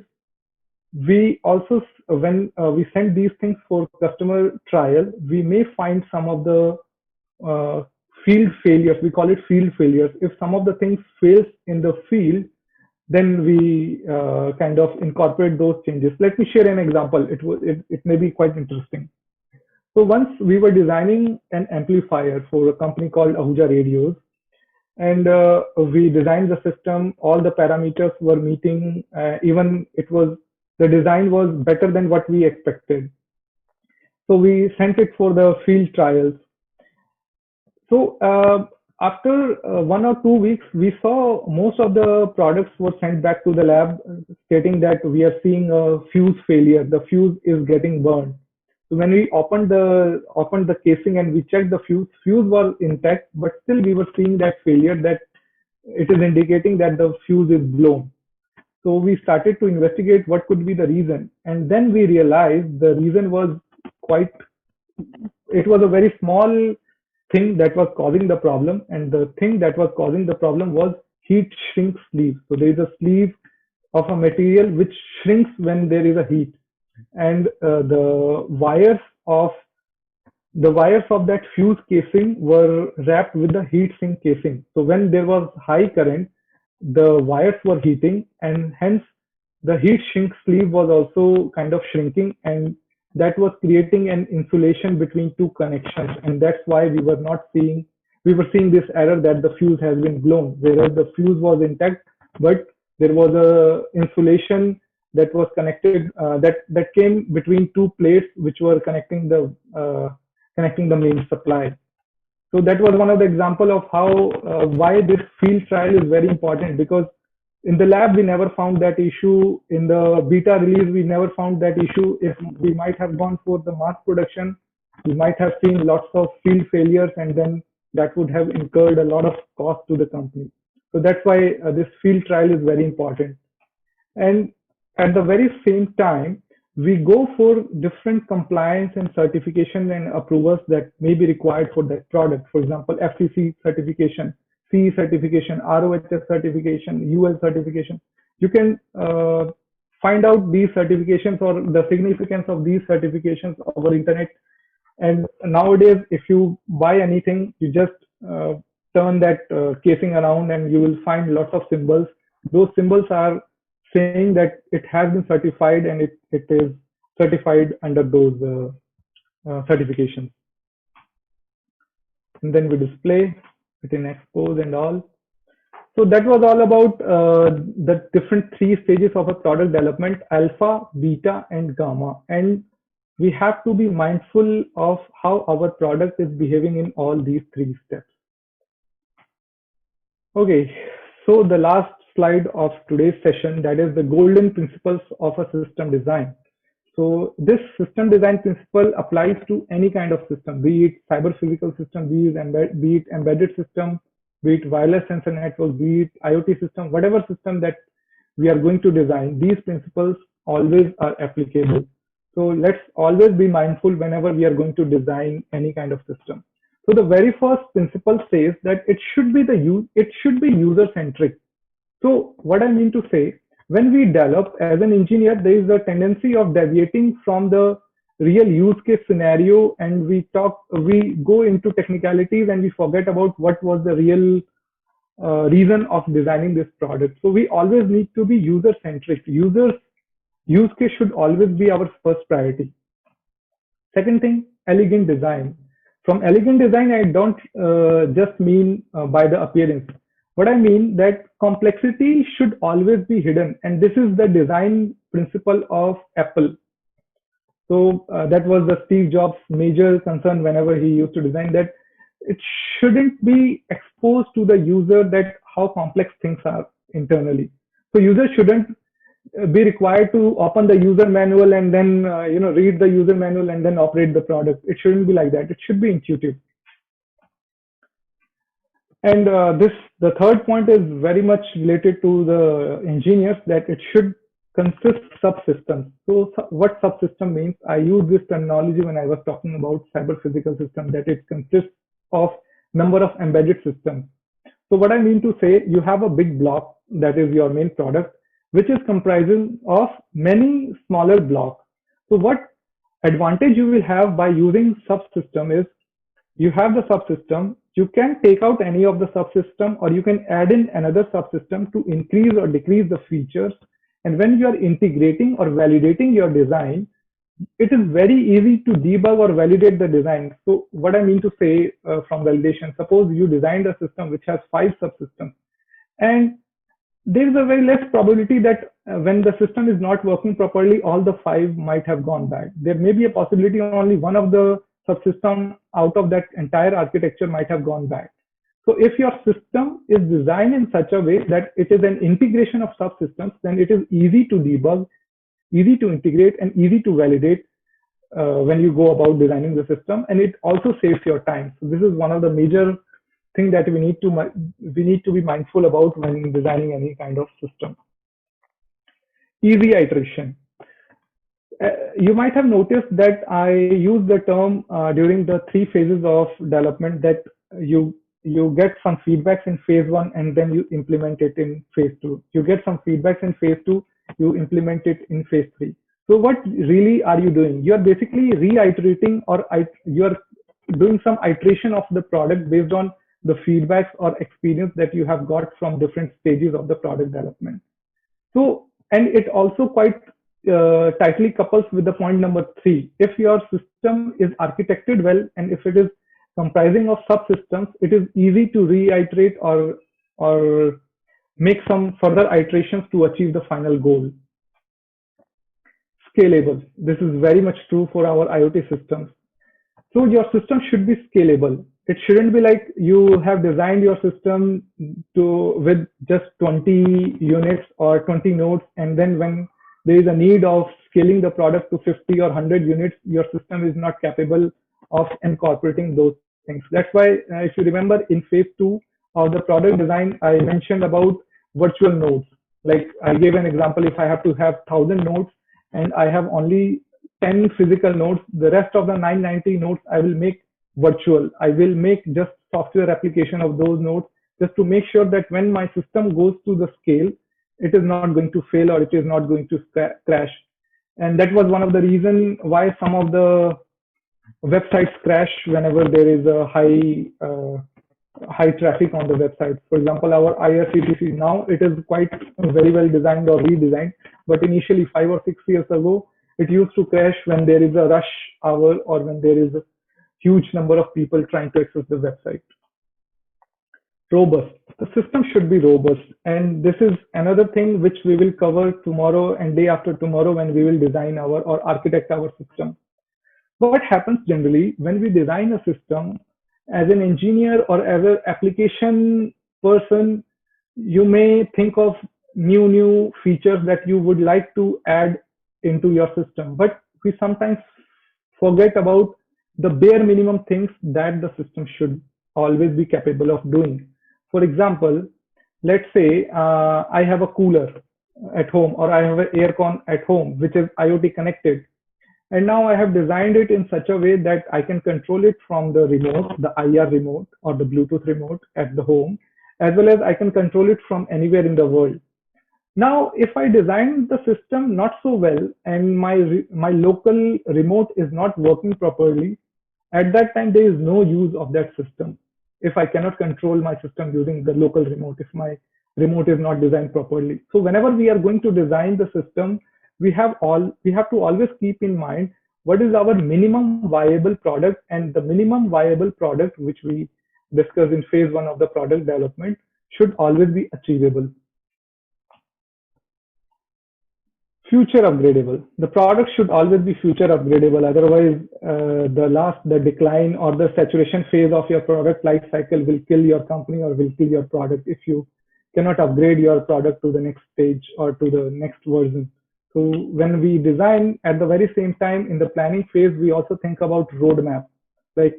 Speaker 2: we also, when we send these things for customer trial, we may find some of the uh, field failures. We call it field failures. If some of the things fails in the field, then we kind of incorporate those changes. Let me share an example. It may be quite interesting. So once we were designing an amplifier for a company called Ahuja Radios, and we designed the system. All the parameters were meeting. Even the design was better than what we expected. So we sent it for the field trials. So after 1 or 2 weeks, we saw most of the products were sent back to the lab stating that we are seeing a fuse failure. The fuse is getting burned. So when we opened the casing and we checked the fuse was intact, but still we were seeing that failure, that it is indicating that the fuse is blown. So we started to investigate what could be the reason, and then we realized the reason was quite. It was a very small thing that was causing the problem, and the thing that was causing the problem was heat shrink sleeve. So there is a sleeve of a material which shrinks when there is a heat, and the wires of that fuse casing were wrapped with the heat sink casing. So when there was high current, the wires were heating, and hence the heat shrink sleeve was also kind of shrinking, and that was creating an insulation between two connections. And that's why we were seeing this error that the fuse has been blown, whereas the fuse was intact, but there was a insulation that was connected that came between two plates which were connecting the main supply. So that was one of the example of how why this field trial is very important, because in the lab we never found that issue. In the beta release we never found that issue. If we might have gone for the mass production, we might have seen lots of field failures, and then that would have incurred a lot of cost to the company. So that's why this field trial is very important. And at the very same time, we go for different compliance and certification and approvals that may be required for that product. For example, FCC certification, CE certification, ROHS certification, UL certification. You can find out these certifications or the significance of these certifications over internet. And nowadays, if you buy anything, you just turn that casing around and you will find lots of symbols. Those symbols are saying that it has been certified, and it is certified under those certifications. And then we display it in expose and all. So that was all about the different 3 stages of a product development: alpha, beta, and gamma. And we have to be mindful of how our product is behaving in all these 3 steps. Okay, So the last slide of today's session, that is the golden principles of a system design. So this system design principle applies to any kind of system, be it cyber physical system, be it embedded system, be it wireless sensor network, be it IoT system, whatever system that we are going to design, these principles always are applicable. So let's always be mindful whenever we are going to design any kind of system. So the very first principle says that it should be user centric. So what I mean to say, when we develop as an engineer, there is a tendency of deviating from the real use case scenario, and we go into technicalities and we forget about what was the real reason of designing this product. So we always need to be user centric. Users use case should always be our first priority. Second thing, elegant design. From elegant design, I don't just mean by the appearance. What I mean that complexity should always be hidden, and this is the design principle of Apple. So that was the Steve Jobs' major concern whenever he used to design, that it shouldn't be exposed to the user that how complex things are internally. So users shouldn't be required to open the user manual and then read the user manual and then operate the product. It shouldn't be like that. It should be intuitive. And the third point is very much related to the engineers, that it should consist subsystems. So what subsystem means, I use this terminology when I was talking about cyber physical system, that it consists of number of embedded systems. So what I mean to say, you have a big block that is your main product, which is comprising of many smaller blocks. So what advantage you will have by using subsystem is, you have the subsystem, you can take out any of the subsystem, or you can add in another subsystem to increase or decrease the features. And when you are integrating or validating your design, it is very easy to debug or validate the design. So what I mean to say from validation, suppose you designed a system which has 5 subsystems, and there is a very less probability that when the system is not working properly, all the 5 might have gone bad. There may be a possibility only one of the subsystem out of that entire architecture might have gone bad. So if your system is designed in such a way that it is an integration of subsystems, then it is easy to debug, easy to integrate, and easy to validate when you go about designing the system, and it also saves your time. So this is one of the major things that we need to be mindful about when designing any kind of system. Easy iteration. You might have noticed that I use the term during the 3 phases of development, that you get some feedbacks in phase 1 and then you implement it in phase 2. You get some feedbacks in phase 2, you implement it in phase 3. So what really are you doing? You are basically reiterating, or you are doing some iteration of the product based on the feedbacks or experience that you have got from different stages of the product development. So, and it also quite tightly couples with the point number 3. If your system is architected well, and if it is comprising of subsystems, it is easy to reiterate or make some further iterations to achieve the final goal. Scalable. This is very much true for our IoT systems. So your system should be scalable. It shouldn't be like you have designed your system with just 20 units or 20 nodes, and then when there is a need of scaling the product to 50 or 100 units, your system is not capable of incorporating those things. That's why, if you remember, in phase 2 of the product design, I mentioned about virtual nodes. Like I gave an example, if I have to have 1,000 nodes and I have only 10 physical nodes, the rest of the 990 nodes I will make virtual. I will make just software application of those nodes, just to make sure that when my system goes to the scale, it is not going to fail or it is not going to crash. And that was one of the reasons why some of the websites crash whenever there is a high traffic on the website. For example, our IRCTC, now it is quite very well designed or redesigned, but initially 5 or 6 years ago, it used to crash when there is a rush hour or when there is a huge number of people trying to access the website. Robust. The system should be robust, and this is another thing which we will cover tomorrow and day after tomorrow when we will design or architect our system. What happens generally when we design a system, as an engineer or as an application person, you may think of new features that you would like to add into your system, but we sometimes forget about the bare minimum things that the system should always be capable of doing. For example, let's say I have a cooler at home, or I have an air con at home which is IoT connected, and now I have designed it in such a way that I can control it from the remote, the IR remote or the Bluetooth remote at the home, as well as I can control it from anywhere in the world. Now, if I design the system not so well and my local remote is not working properly, at that time there is no use of that system. If I cannot control my system using the local remote, if my remote is not designed properly. So whenever we are going to design the system, we have to always keep in mind what is our minimum viable product, and the minimum viable product which we discussed in phase one of the product development should always be achievable. Future upgradable. The product should always be future upgradable. Otherwise, the decline or the saturation phase of your product life cycle will kill your company or will kill your product if you cannot upgrade your product to the next stage or to the next version. So when we design, at the very same time in the planning phase, we also think about roadmap, like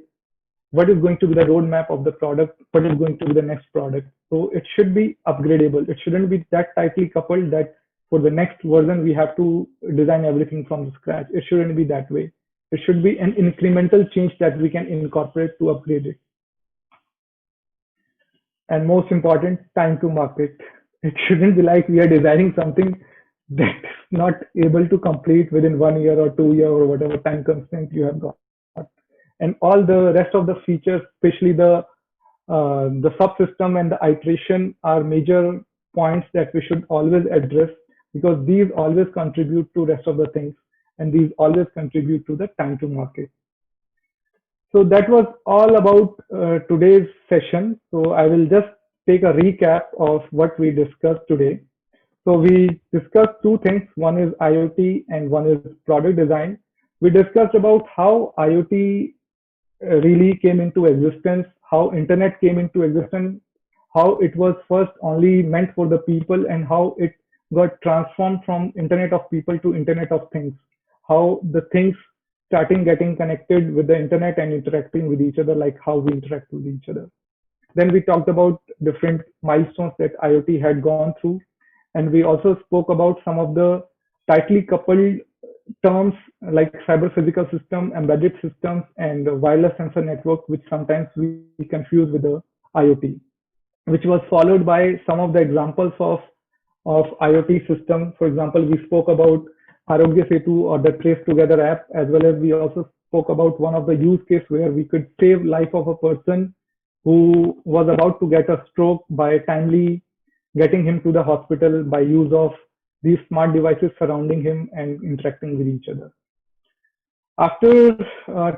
Speaker 2: what is going to be the roadmap of the product, what is going to be the next product. So it should be upgradable. It shouldn't be that tightly coupled that for the next version we have to design everything from the scratch. It shouldn't be that way. It should be an incremental change that we can incorporate to upgrade it. And most important, time to market. It shouldn't be like we are designing something that's not able to complete within 1 year or 2 year or whatever time constraint you have got. And all the rest of the features, especially the subsystem and the iteration, are major points that we should always address, because these always contribute to rest of the things, and these always contribute to the time to market. So that was all about today's session. So I will just take a recap of what we discussed today. So we discussed two things. One is IoT and one is product design. We discussed about how IoT really came into existence, how internet came into existence, how it was first only meant for the people, and how it got transformed from internet of people to internet of things, how the things starting getting connected with the internet and interacting with each other, like how we interact with each other. Then we talked about different milestones that IoT had gone through, and we also spoke about some of the tightly coupled terms like cyber physical system, embedded systems, and wireless sensor network, which sometimes we confuse with the IoT, which was followed by some of the examples of IoT system. For example, we spoke about Arogya Setu or the Trace Together app, as well as we also spoke about one of the use case where we could save life of a person who was about to get a stroke by timely getting him to the hospital by use of these smart devices surrounding him and interacting with each other. After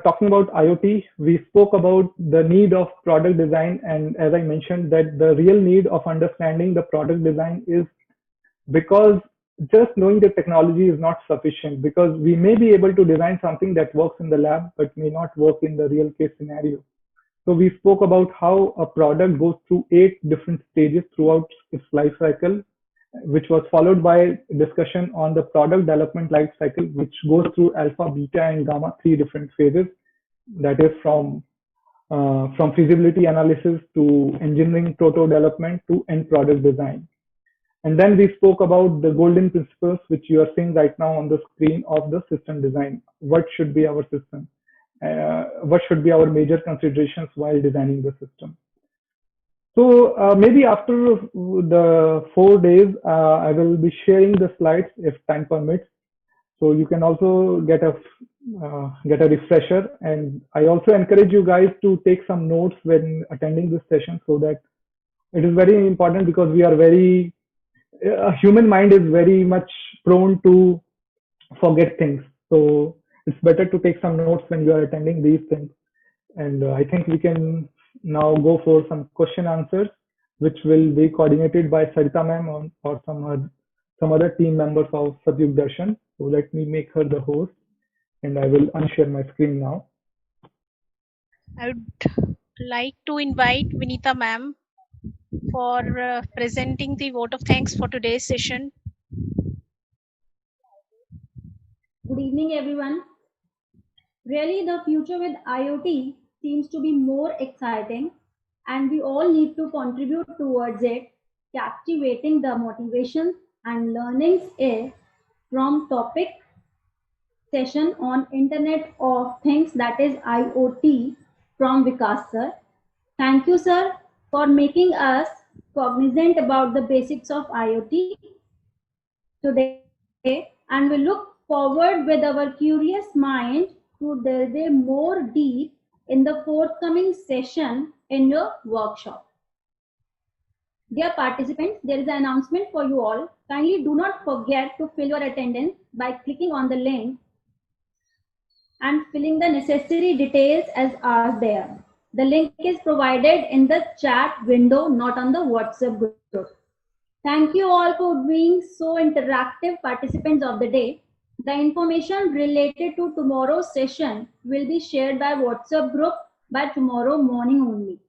Speaker 2: talking about IoT, we spoke about the need of product design, and as I mentioned, that the real need of understanding the product design is because just knowing the technology is not sufficient, because we may be able to design something that works in the lab but may not work in the real case scenario. So we spoke about how a product goes through 8 different stages throughout its life cycle, which was followed by discussion on the product development life cycle, which goes through alpha, beta, and gamma, 3 different phases. That is from feasibility analysis to engineering proto development to end product design. And then we spoke about the golden principles, which you are seeing right now on the screen, of the system design. What should be our system? What should be our major considerations while designing the system? So maybe after the 4 days, I will be sharing the slides if time permits. So you can also get a refresher. And I also encourage you guys to take some notes when attending this session, so that it is very important, because we are human mind is very much prone to forget things. So it's better to take some notes when you are attending these things. And I think we can now go for some question answers, which will be coordinated by Sarita ma'am or some other team members of Satyug Darshan. So let me make her the host, and I will unshare my screen now.
Speaker 1: I would like to invite Vinita ma'am for presenting the vote of thanks for today's session.
Speaker 3: Good evening, everyone. Really, the future with IoT seems to be more exciting, and we all need to contribute towards it, captivating the motivation and learnings from topic session on Internet of Things, that is IoT, from Vikas sir. Thank you, sir, for making us cognizant about the basics of IoT today, and we look forward with our curious mind to delve more deep in the forthcoming session in your workshop. Dear participants, there is an announcement for you all. Kindly do not forget to fill your attendance by clicking on the link and filling the necessary details as are there. The link is provided in the chat window, not on the WhatsApp group. Thank you all for being so interactive participants of the day. The information related to tomorrow's session will be shared by WhatsApp group by tomorrow morning only.